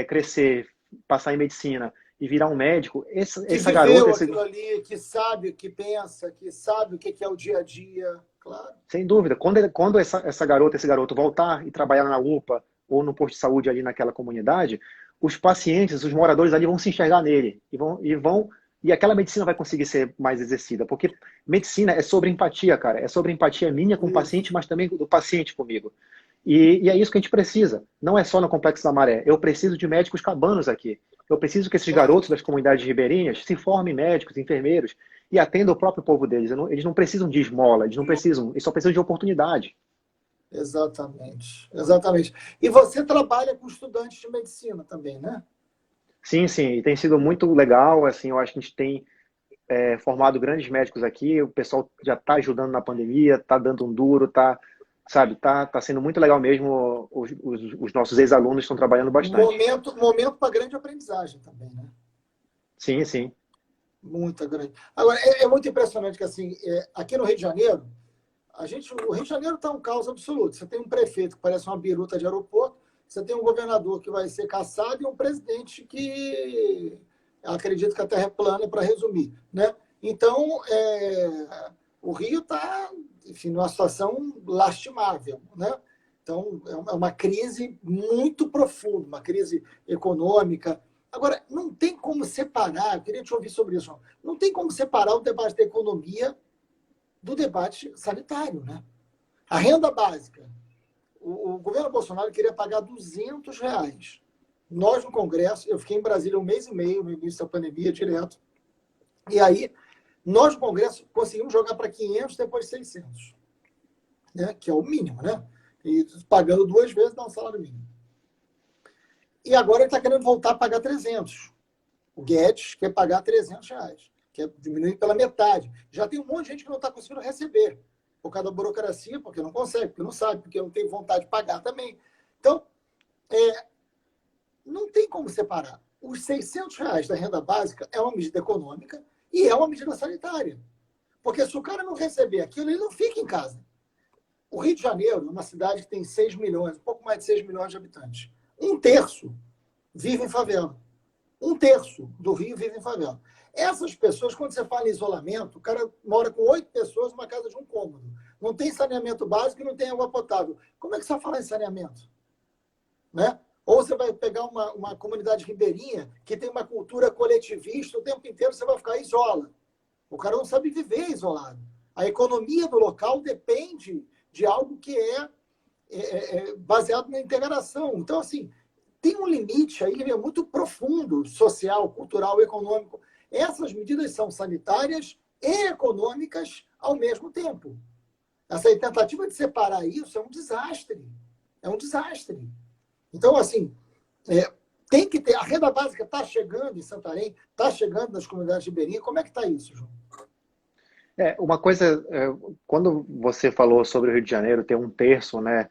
crescer, passar em medicina e virar um médico, que essa garota, viveu aquilo ali, que sabe o que pensa, que sabe o que é o dia a dia. Claro. sem dúvida, quando essa garota, esse garoto voltar e trabalhar na UPA ou no posto de saúde ali naquela comunidade, os pacientes, os moradores ali vão se enxergar nele e aquela medicina vai conseguir ser mais exercida, porque medicina é sobre empatia, cara, é sobre empatia minha com o Isso. paciente, mas também do paciente comigo. E é isso que a gente precisa. Não é só no Complexo da Maré. Eu preciso de médicos cabanos aqui. Eu preciso que esses Claro. garotos das comunidades ribeirinhas se formem médicos, enfermeiros, e atenda o próprio povo deles. Eles não precisam de esmola, eles só precisam de oportunidade. Exatamente. Exatamente. E você trabalha com estudantes de medicina também, né? Sim, sim, e tem sido muito legal, assim, eu acho que a gente tem formado grandes médicos aqui, o pessoal já está ajudando na pandemia, está dando um duro, sabe, tá sendo muito legal mesmo, os nossos ex-alunos estão trabalhando bastante. Momento para grande aprendizagem também, né? Sim, sim. Muita grande. Agora, é muito impressionante que, assim, aqui no Rio de Janeiro, o Rio de Janeiro está um caos absoluto. Você tem um prefeito que parece uma biruta de aeroporto, você tem um governador que vai ser caçado e um presidente que acredita que a Terra é plana, para resumir, né? Então, o Rio está, enfim, numa situação lastimável, né? Então, é uma crise muito profunda, uma crise econômica. Agora, não tem como separar, eu queria te ouvir sobre isso, não tem como separar o debate da economia do debate sanitário, né? A renda básica. O governo Bolsonaro queria pagar R$ 200. Nós, no Congresso, eu fiquei em Brasília um mês e meio no início da pandemia, direto. E aí, nós, no Congresso, conseguimos jogar para 500, depois 600, né? Que é o mínimo, né? E pagando 2 vezes dá um salário mínimo. E agora ele está querendo voltar a pagar 300. O Guedes quer pagar R$ 300, quer diminuir pela metade. Já tem um monte de gente que não está conseguindo receber, por causa da burocracia, porque não consegue, porque não sabe, porque não tem vontade de pagar também. Então, não tem como separar. Os R$ 600 da renda básica é uma medida econômica e é uma medida sanitária. Porque se o cara não receber aquilo, ele não fica em casa. O Rio de Janeiro é uma cidade que tem 6 milhões, um pouco mais de 6 milhões de habitantes. Um terço vive em favela. Um terço do Rio vive em favela. Essas pessoas, quando você fala em isolamento, o cara mora com 8 pessoas numa casa de um cômodo. Não tem saneamento básico e não tem água potável. Como é que você vai falar em saneamento? Né? Ou você vai pegar uma comunidade ribeirinha que tem uma cultura coletivista, o tempo inteiro você vai ficar isola. O cara não sabe viver isolado. A economia do local depende de algo que é baseado na integração. Então, assim, tem um limite aí muito profundo, social, cultural, econômico. Essas medidas são sanitárias e econômicas ao mesmo tempo. Essa tentativa de separar isso é um desastre. É um desastre. Então, assim, tem que ter... A renda básica está chegando em Santarém, está chegando nas comunidades ribeirinhas. Como é que está isso, João? Uma coisa, quando você falou sobre o Rio de Janeiro ter um terço, né?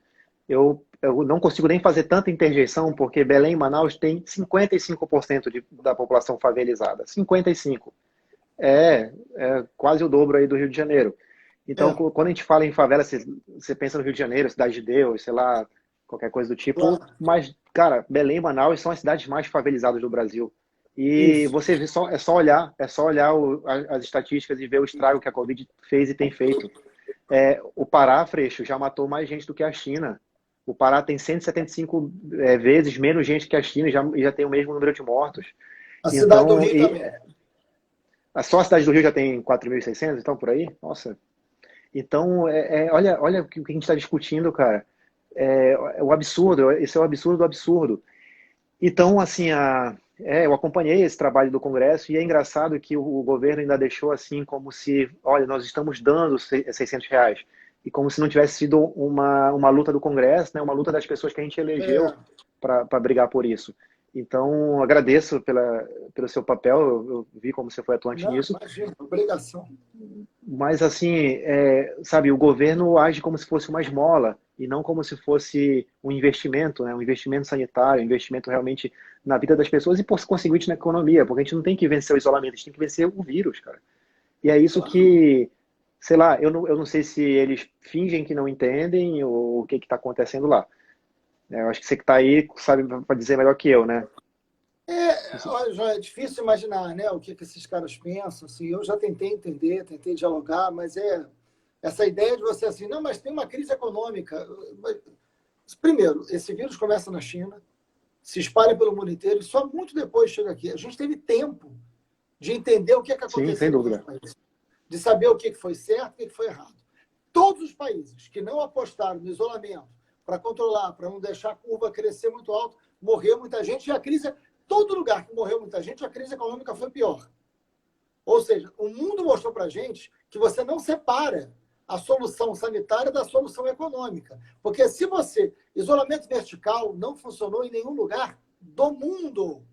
Eu não consigo nem fazer tanta interjeição, porque Belém e Manaus tem 55% da população favelizada. 55%. É quase o dobro aí do Rio de Janeiro. Então, quando a gente fala em favela, você pensa no Rio de Janeiro, Cidade de Deus, sei lá, qualquer coisa do tipo. Claro. Mas, cara, Belém e Manaus são as cidades mais favelizadas do Brasil. E Isso. você vê é só olhar as estatísticas e ver o estrago que a Covid fez e tem feito. O Pará, Freixo, já matou mais gente do que a China. O Pará tem 175 vezes menos gente que a China e já tem o mesmo número de mortos. A cidade do Então, Rio também. só a cidade do Rio já tem 4.600, então, por aí? Nossa. Então, olha o que a gente está discutindo, cara. É o absurdo, esse é o absurdo do absurdo. Então, assim, eu acompanhei esse trabalho do Congresso e é engraçado que o governo ainda deixou assim como se, olha, nós estamos dando R$ 600. E como se não tivesse sido uma luta do Congresso, né, uma luta das pessoas que a gente elegeu para brigar por isso. Então, agradeço pelo seu papel, eu vi como você foi atuante nisso. Imagina, obrigação. Mas, assim, sabe, o governo age como se fosse uma esmola e não como se fosse um investimento, né? Um investimento sanitário, um investimento realmente na vida das pessoas e, por conseguinte, na economia, porque a gente não tem que vencer o isolamento, a gente tem que vencer o vírus, cara. E é isso que, sei lá, eu não sei se eles fingem que não entendem ou o que está acontecendo lá. Eu acho que você que está aí sabe para dizer melhor que eu, né? Olha, João, é difícil imaginar, né, o que esses caras pensam. Assim, eu já tentei entender, tentei dialogar, mas essa ideia de você assim, não, mas tem uma crise econômica. Primeiro, esse vírus começa na China, se espalha pelo mundo inteiro e só muito depois chega aqui. A gente teve tempo de entender o que Sim, sem aconteceu nos dúvida. outros países, de saber o que foi certo e o que foi errado. Todos os países que não apostaram no isolamento para controlar, para não deixar a curva crescer muito alto, morreu muita gente e a crise... Todo lugar que morreu muita gente, a crise econômica foi pior. Ou seja, o mundo mostrou para a gente que você não separa a solução sanitária da solução econômica. Porque se você... Isolamento vertical não funcionou em nenhum lugar do mundo.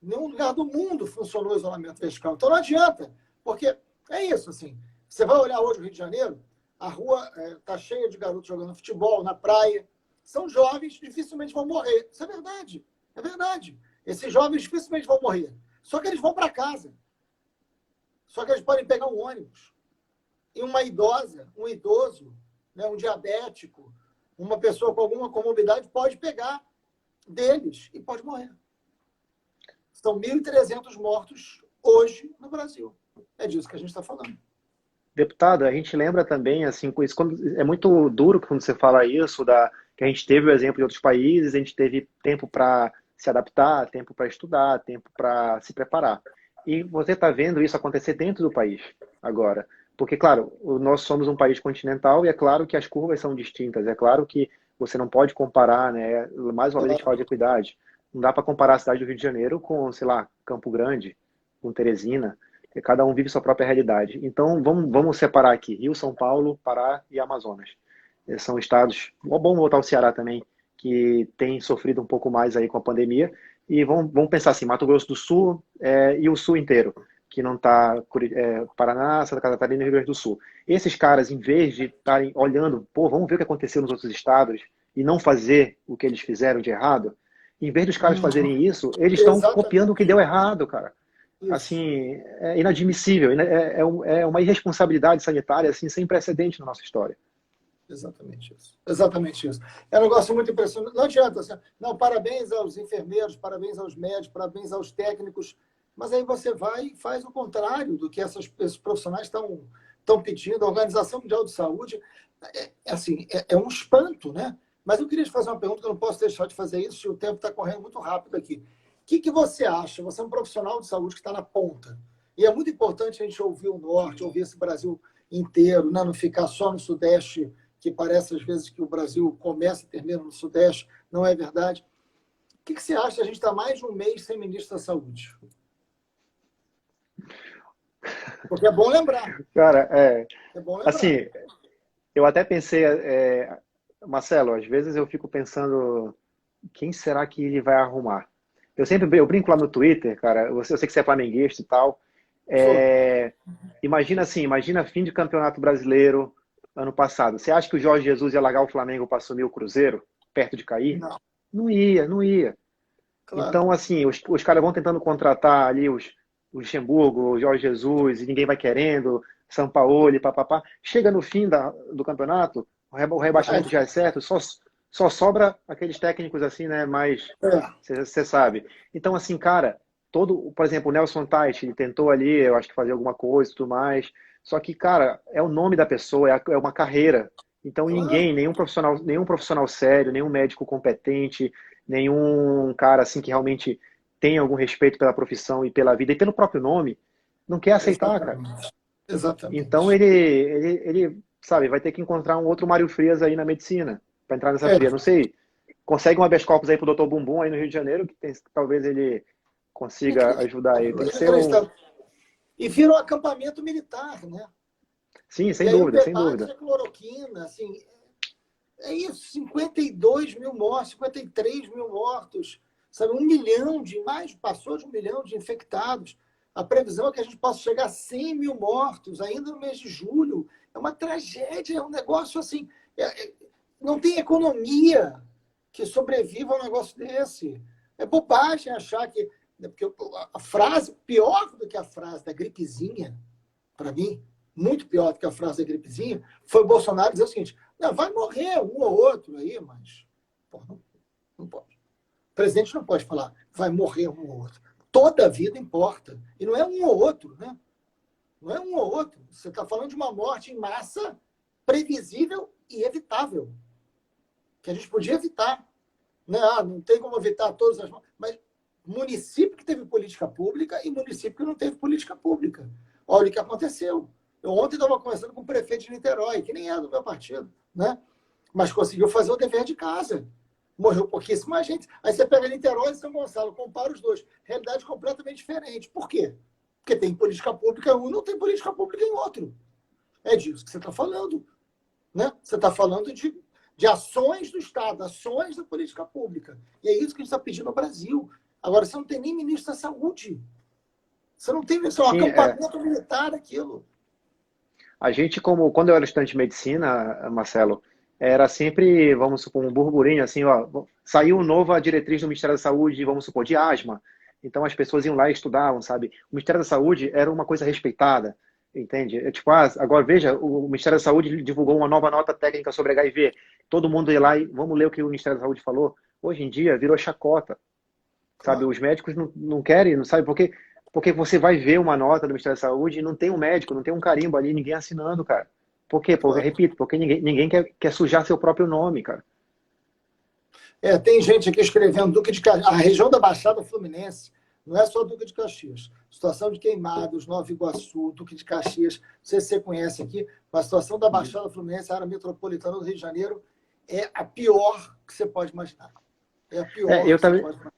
Em nenhum lugar do mundo funcionou o isolamento vertical. Então não adianta. Porque é isso, assim. Você vai olhar hoje o Rio de Janeiro, a rua está cheia de garotos jogando futebol na praia. São jovens, dificilmente vão morrer. Isso é verdade. É verdade. Esses jovens dificilmente vão morrer. Só que eles vão para casa. Só que eles podem pegar um ônibus. E uma idosa, um idoso, né, um diabético, uma pessoa com alguma comorbidade pode pegar deles e pode morrer. São 1.300 mortos hoje no Brasil. É disso que a gente está falando. Deputado, a gente lembra também, assim, com isso, é muito duro quando você fala isso, que a gente teve o exemplo de outros países, a gente teve tempo para se adaptar, tempo para estudar, tempo para se preparar. E você está vendo isso acontecer dentro do país agora. Porque, claro, nós somos um país continental e é claro que as curvas são distintas, é claro que você não pode comparar, né? Mais uma vez a gente fala de equidade. Não dá para comparar a cidade do Rio de Janeiro com, sei lá, Campo Grande, com Teresina. Cada um vive sua própria realidade. Então, vamos separar aqui Rio, São Paulo, Pará e Amazonas. São estados, é bom voltar ao Ceará também, que tem sofrido um pouco mais aí com a pandemia. E vamos pensar assim, Mato Grosso do Sul e o Sul inteiro, que não está Paraná, Santa Catarina e Rio Grande do Sul. Esses caras, em vez de estarem olhando, vamos ver o que aconteceu nos outros estados e não fazer o que eles fizeram de errado, em vez dos caras fazerem isso, eles estão copiando o que deu errado, cara. Isso. Assim, é inadmissível, é uma irresponsabilidade sanitária assim, sem precedente na nossa história. Exatamente isso. Exatamente isso. É um negócio muito impressionante. Não adianta. Assim, não, parabéns aos enfermeiros, parabéns aos médicos, parabéns aos técnicos, mas aí você vai e faz o contrário do que esses profissionais estão pedindo. A Organização Mundial de Saúde é um espanto, né? Mas eu queria te fazer uma pergunta que eu não posso deixar de fazer isso, o tempo está correndo muito rápido aqui. O que você acha? Você é um profissional de saúde que está na ponta. E é muito importante a gente ouvir o Norte, ouvir esse Brasil inteiro, né? Não ficar só no Sudeste, que parece às vezes que o Brasil começa e termina no Sudeste. Não é verdade. O que você acha? A gente está mais de um mês sem ministro da Saúde. Porque é bom lembrar. Cara, É bom lembrar. assim, eu até pensei, Marcelo, às vezes eu fico pensando, quem será que ele vai arrumar? Eu brinco lá no Twitter, cara, eu sei que você é flamenguista e tal. Imagina fim de campeonato brasileiro ano passado. Você acha que o Jorge Jesus ia largar o Flamengo para assumir o Cruzeiro, perto de cair? Não. Não ia. Claro. Então, assim, os caras vão tentando contratar ali o Luxemburgo, o Jorge Jesus, e ninguém vai querendo, Sampaoli, papapá. Chega no fim do campeonato, o rebaixamento já é certo, só sobra aqueles técnicos assim, né? Mas você sabe. Então, assim, cara, por exemplo, o Nelson Tait, ele tentou ali, eu acho que fazer alguma coisa e tudo mais. Só que, cara, é o nome da pessoa, é uma carreira. Então, nenhum profissional sério, nenhum médico competente, nenhum cara assim que realmente tem algum respeito pela profissão e pela vida e pelo próprio nome, não quer aceitar, cara. Exatamente. Então ele, sabe, vai ter que encontrar um outro Mário Frias aí na medicina para entrar nessa fria. Não sei, consegue um habeas corpus aí pro Dr. Bumbum aí no Rio de Janeiro, que talvez ele consiga ajudar ele. Tem que ser E vira um acampamento militar, né? Sim, sem dúvida, sem dúvida. A cloroquina, assim, é isso, 52 mil mortos, 53 mil mortos, sabe, passou de 1 milhão de infectados. A previsão é que a gente possa chegar a 100 mil mortos ainda no mês de julho. É uma tragédia, é um negócio assim, não tem economia que sobreviva a um negócio desse. É bobagem achar que... Porque a frase, pior do que a frase da gripezinha, para mim, muito pior do que a frase da gripezinha, foi o Bolsonaro dizer o seguinte: não, vai morrer um ou outro aí, mas não pode. O presidente não pode falar, vai morrer um ou outro. Toda a vida importa. E não é um ou outro, né? Não é um ou outro. Você está falando de uma morte em massa previsível e evitável. Que a gente podia evitar. Não tem como evitar todas as mortes. Mas município que teve política pública e município que não teve política pública. Olha o que aconteceu. Eu ontem estava conversando com o prefeito de Niterói, que nem é do meu partido, né? Mas conseguiu fazer o dever de casa. Morreu pouquíssima gente. Aí você pega Niterói e São Gonçalo, compara os dois. Realidade completamente diferente. Por quê? Porque tem política pública em um, não tem política pública em outro. É disso que você está falando. Né? Você está falando de ações do Estado, ações da política pública. E é isso que a gente está pedindo no Brasil. Agora, você não tem nem ministro da Saúde. Você não tem um acampamento militar aquilo. A gente, quando eu era estudante de medicina, Marcelo, era sempre, vamos supor, um burburinho, assim, ó, saiu nova diretriz do Ministério da Saúde, vamos supor, de asma. Então as pessoas iam lá e estudavam, sabe? O Ministério da Saúde era uma coisa respeitada, entende? Tipo, agora veja, o Ministério da Saúde divulgou uma nova nota técnica sobre HIV. Todo mundo ia lá e vamos ler o que o Ministério da Saúde falou. Hoje em dia virou chacota, sabe? Os médicos não querem, não sabe por quê? Porque você vai ver uma nota do Ministério da Saúde e não tem um médico, não tem um carimbo ali, ninguém assinando, cara. Por quê? Porque, repito, porque ninguém quer sujar seu próprio nome, cara. Tem gente aqui escrevendo Duque de Caxias, a região da Baixada Fluminense, não é só Duque de Caxias. Situação de Queimados, Nova Iguaçu, Duque de Caxias, não sei se você conhece aqui, mas a situação da Baixada Fluminense, a área metropolitana do Rio de Janeiro, é a pior que você pode imaginar. É a pior que você pode imaginar.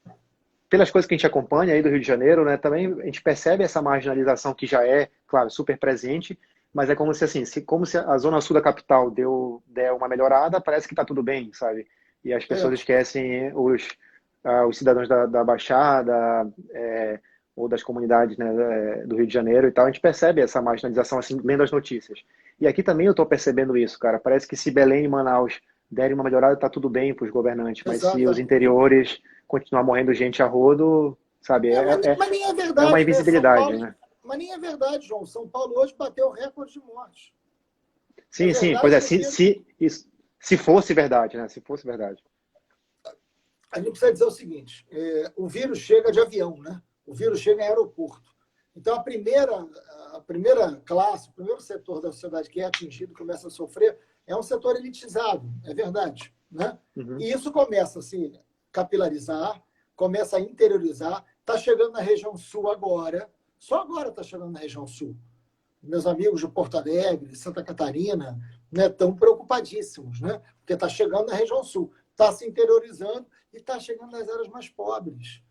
Pelas coisas que a gente acompanha aí do Rio de Janeiro, né, também a gente percebe essa marginalização que já é, claro, super presente, mas é como se assim, como se a zona sul da capital der uma melhorada, parece que está tudo bem, sabe? E as pessoas esquecem os cidadãos da Baixada, ou das comunidades, né, do Rio de Janeiro e tal. A gente percebe essa marginalização assim, lendo as notícias. E aqui também eu estou percebendo isso, cara. Parece que se Belém e Manaus derem uma melhorada, está tudo bem para os governantes, mas se os interiores continuar morrendo gente a rodo, sabe? Mas nem é verdade, é uma invisibilidade, né? Mas nem é verdade, João. São Paulo hoje bateu o recorde de mortes. Sim, pois é, se fosse verdade, né? Se fosse verdade. A gente precisa dizer o seguinte, o vírus chega de avião, né? O vírus chega em aeroporto. Então, a primeira classe, o primeiro setor da sociedade que é atingido, começa a sofrer, é um setor elitizado, é verdade. né? Uhum. E isso começa a se capilarizar, começa a interiorizar, está chegando na região sul agora, só agora está chegando na região sul. Meus amigos de Porto Alegre, Santa Catarina, né, estão preocupadíssimos, né? Porque está chegando na região sul, está se interiorizando e está chegando nas áreas mais pobres.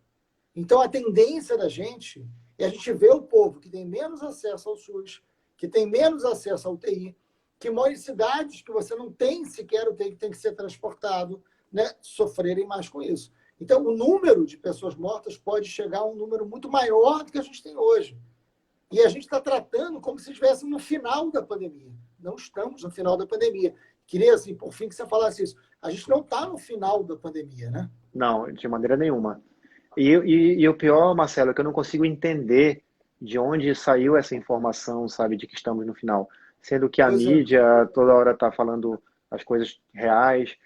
Então, a tendência da gente é a gente ver o povo que tem menos acesso ao SUS, que tem menos acesso ao UTI, que mora em cidades que você não tem sequer UTI, que tem que ser transportado, né, sofrerem mais com isso. Então, o número de pessoas mortas pode chegar a um número muito maior do que a gente tem hoje. E a gente está tratando como se estivesse no final da pandemia. Não estamos no final da pandemia. Queria, assim, por fim, que você falasse isso. A gente não está no final da pandemia, né? Não, de maneira nenhuma. E o pior, Marcelo, é que eu não consigo entender de onde saiu essa informação, sabe, de que estamos no final. Sendo que a Pois é. mídia toda hora está falando as coisas reais,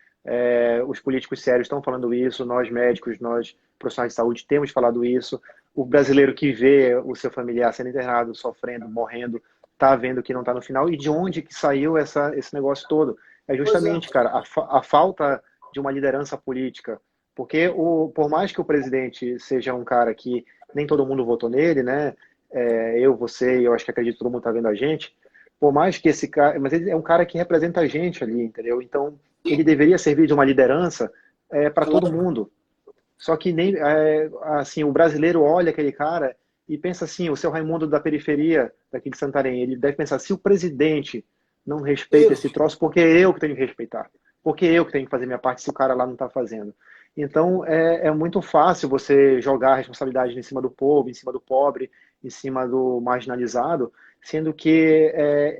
os políticos sérios estão falando isso, nós médicos, nós profissionais de saúde temos falado isso. O brasileiro que vê o seu familiar sendo internado, sofrendo, morrendo, está vendo que não está no final. E de onde que saiu esse negócio todo? É Pois é. justamente, cara, a falta de uma liderança política. Porque por mais que o presidente seja um cara que nem todo mundo votou nele, né? Eu, você, eu acho que acredito que todo mundo está vendo a gente. Por mais que esse cara, mas ele é um cara que representa a gente ali, entendeu? Então ele deveria servir de uma liderança para todo Claro. mundo. Só que nem assim o brasileiro olha aquele cara e pensa assim, o seu Raimundo da periferia daqui de Santarém, ele deve pensar, se o presidente não respeita esse Isso. troço, porque é eu que tenho que respeitar. Porque eu que tenho que fazer minha parte se o cara lá não está fazendo. Então é muito fácil você jogar a responsabilidade em cima do povo, em cima do pobre, em cima do marginalizado, sendo que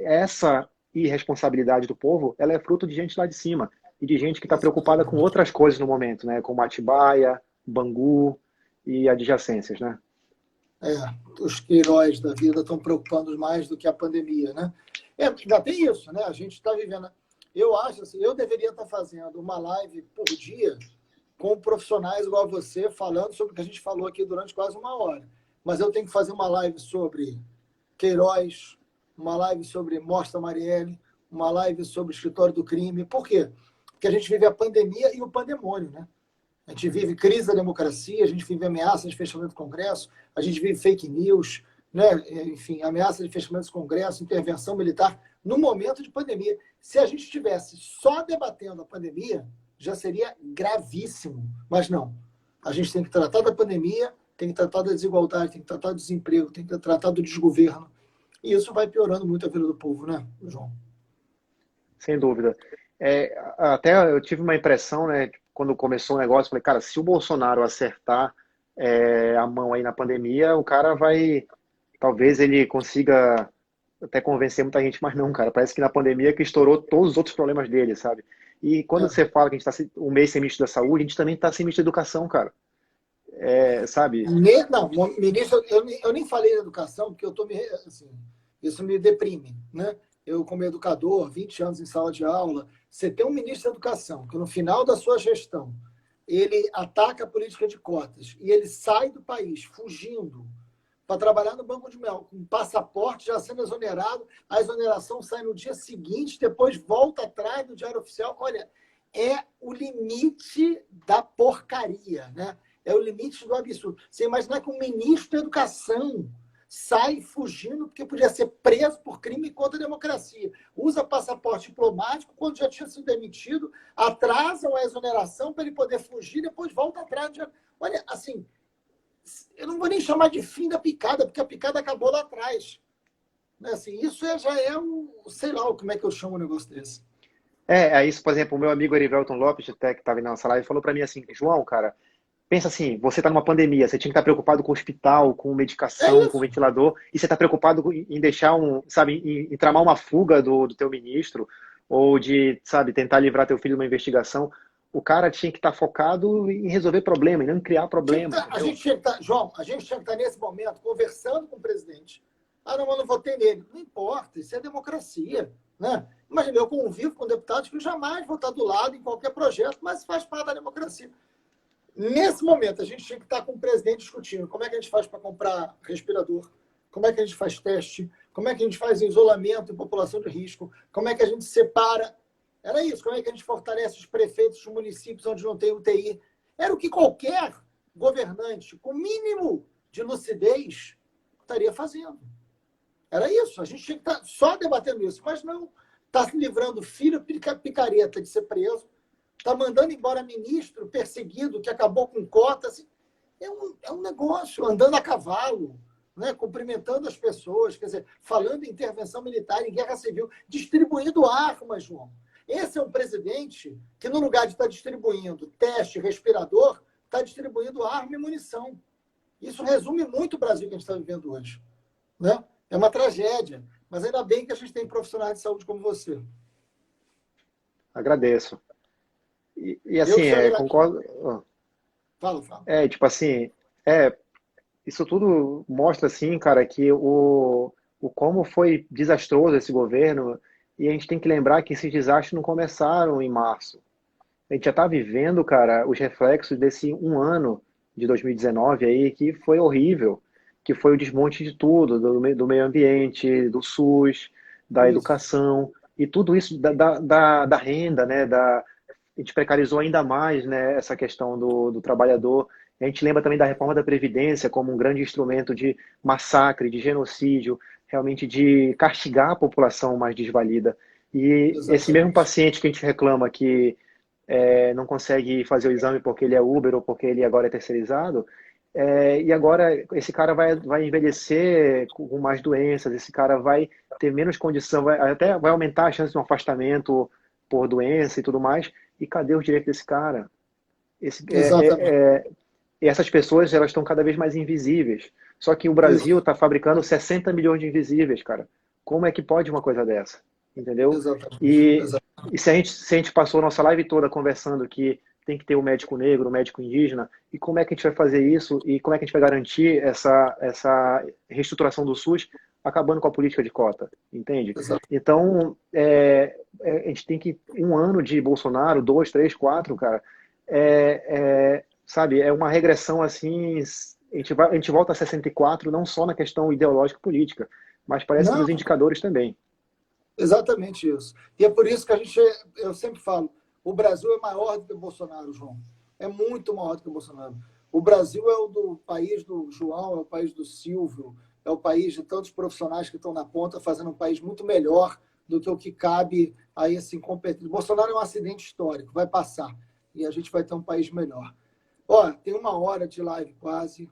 essa irresponsabilidade do povo, ela é fruto de gente lá de cima e de gente que está preocupada com Exatamente. outras coisas no momento, né? Como Atibaia, Bangu e adjacências, né? É, os heróis da vida estão preocupando mais do que a pandemia, né? Ainda tem isso, né? A gente está vivendo. Eu acho assim, eu deveria estar fazendo uma live por dia com profissionais igual a você, falando sobre o que a gente falou aqui durante quase uma hora. Mas eu tenho que fazer uma live sobre Queiroz, uma live sobre Mostra Marielle, uma live sobre o escritório do crime. Por quê? Porque a gente vive a pandemia e o pandemônio, né? A gente vive crise da democracia, a gente vive ameaça de fechamento do Congresso, a gente vive fake news, né? Enfim, ameaça de fechamento do Congresso, intervenção militar, no momento de pandemia. Se a gente estivesse só debatendo a pandemia, já seria gravíssimo. Mas não. A gente tem que tratar da pandemia, tem que tratar da desigualdade, tem que tratar do desemprego, tem que tratar do desgoverno. E isso vai piorando muito a vida do povo, né, João? Sem dúvida. Até eu tive uma impressão, né, quando começou o negócio, falei, cara, se o Bolsonaro acertar a mão aí na pandemia, o cara vai, talvez ele consiga até convencer muita gente, mas não, cara, parece que na pandemia que estourou todos os outros problemas dele, sabe? E quando É. você fala que a gente está um mês sem ministro da saúde, a gente também está sem ministro da educação, cara. Sabe? Não, ministro, eu nem falei da educação, porque eu tô assim, isso me deprime, né? Eu, como educador, 20 anos em sala de aula, você tem um ministro da educação que no final da sua gestão ele ataca a política de cotas e ele sai do país fugindo para trabalhar no Banco de Mel, com passaporte já sendo exonerado, a exoneração sai no dia seguinte, depois volta atrás do Diário Oficial. Olha, é o limite da porcaria, né? É o limite do absurdo. Você imaginar que um ministro da Educação sai fugindo porque podia ser preso por crime contra a democracia. Usa passaporte diplomático quando já tinha sido demitido, atrasam a exoneração para ele poder fugir, depois volta atrás. Olha, assim, eu não vou nem chamar de fim da picada, porque a picada acabou lá atrás. Né? Assim, isso já é sei lá como é que eu chamo um negócio desse. É isso, por exemplo, o meu amigo Erivelton Lopes, até que estava na nossa live, falou para mim assim, João, cara, pensa assim, você está numa pandemia, você tinha que estar preocupado com o hospital, com É medicação, com isso. ventilador, e você está preocupado em deixar sabe, em tramar uma fuga do teu ministro, ou de, sabe, tentar livrar teu filho de uma investigação. O cara tinha que estar focado em resolver problema, e não em criar problema, A entendeu? gente tinha que estar, João, a gente tinha que estar nesse momento conversando com o presidente. Ah, não, eu não votei nele. Não importa, isso é democracia. Né? Imagina, eu convivo com deputados que jamais vão estar do lado em qualquer projeto, mas faz parte da democracia. Nesse momento, a gente tinha que estar com o presidente discutindo como é que a gente faz para comprar respirador, como é que a gente faz teste, como é que a gente faz isolamento em população de risco, como é que a gente separa Era isso. Como é que a gente fortalece os prefeitos dos municípios onde não tem UTI? Era o que qualquer governante, com mínimo de lucidez, estaria fazendo. Era isso. A gente tinha que estar só debatendo isso. Mas não. Está se livrando filho picareta de ser preso. Está mandando embora ministro perseguido que acabou com cotas. É um negócio. Andando a cavalo, né? Cumprimentando as pessoas. Quer dizer, falando em intervenção militar, em guerra civil. Distribuindo armas, João. Esse é um presidente que, no lugar de estar distribuindo teste, respirador, está distribuindo arma e munição. Isso resume muito o Brasil que a gente está vivendo hoje. Né? É uma tragédia. Mas ainda bem que a gente tem profissionais de saúde como você. Agradeço. E assim, concordo. Fala, fala. Tipo assim, isso tudo mostra, assim, cara, que o como foi desastroso esse governo, e a gente tem que lembrar que esses desastres não começaram em março. A gente já está vivendo, cara, os reflexos desse um ano de 2019 aí, que foi horrível, que foi o desmonte de tudo, do meio ambiente, do SUS, da educação, e tudo isso da renda, né, a gente precarizou ainda mais, né, essa questão do trabalhador. A gente lembra também da reforma da Previdência como um grande instrumento de massacre, de genocídio, realmente de castigar a população mais desvalida. E Exatamente. Esse mesmo paciente que a gente reclama que não consegue fazer o exame porque ele é Uber ou porque ele agora é terceirizado, e agora esse cara vai envelhecer com mais doenças, esse cara vai ter menos condição, até vai aumentar a chance de um afastamento por doença e tudo mais. E cadê os direitos desse cara? Exatamente. E essas pessoas, elas estão cada vez mais invisíveis. Só que o Brasil está fabricando 60 milhões de invisíveis, cara. Como é que pode uma coisa dessa? Entendeu? Exatamente. E se a gente passou a nossa live toda conversando que tem que ter o médico negro, o médico indígena, e como é que a gente vai fazer isso? E como é que a gente vai garantir essa reestruturação do SUS acabando com a política de cota? Entende? Exatamente. Então, a gente tem que... Um ano de Bolsonaro, 2, 3, 4, cara, sabe, é uma regressão assim... A gente volta a 64, não só na questão ideológica e política, mas parece que nos indicadores também. Exatamente isso. E é por isso que eu sempre falo, o Brasil é maior do que o Bolsonaro, João. É muito maior do que o Bolsonaro. O Brasil é o país do João, é o país do Silvio, é o país de tantos profissionais que estão na ponta fazendo um país muito melhor do que o que cabe a esse incompetente. Bolsonaro é um acidente histórico, vai passar. E a gente vai ter um país melhor. Ó, tem 1 hora de live quase.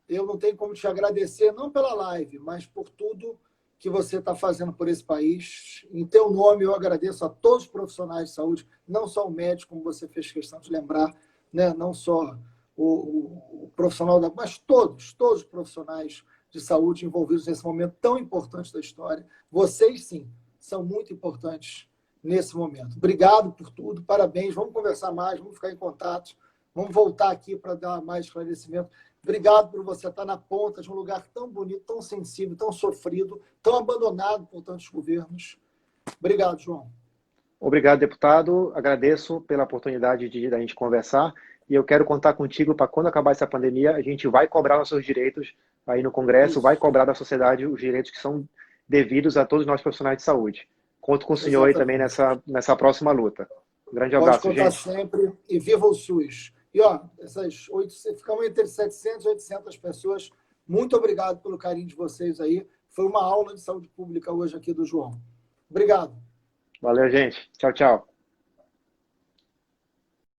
Eu não tenho como te agradecer, não pela live, mas por tudo que você está fazendo por esse país. Em teu nome, eu agradeço a todos os profissionais de saúde, não só o médico, como você fez questão de lembrar, né? Não só o profissional, mas todos os profissionais de saúde envolvidos nesse momento tão importante da história. Vocês, sim, são muito importantes nesse momento. Obrigado por tudo, parabéns. Vamos conversar mais, vamos ficar em contato, vamos voltar aqui para dar mais esclarecimento. Obrigado por você estar na ponta de um lugar tão bonito, tão sensível, tão sofrido, tão abandonado por tantos governos. Obrigado, João. Obrigado, deputado. Agradeço pela oportunidade de a gente conversar e eu quero contar contigo para quando acabar essa pandemia, a gente vai cobrar nossos direitos aí no Congresso, vai cobrar da sociedade os direitos que são devidos a todos nós profissionais de saúde. Conto com o senhor aí também nessa próxima luta. Um grande abraço, gente. Pode contar sempre e viva o SUS. E, ó, ficamos entre 700 e 800 pessoas. Muito obrigado pelo carinho de vocês aí. Foi uma aula de saúde pública hoje aqui do João. Obrigado. Valeu, gente. Tchau, tchau.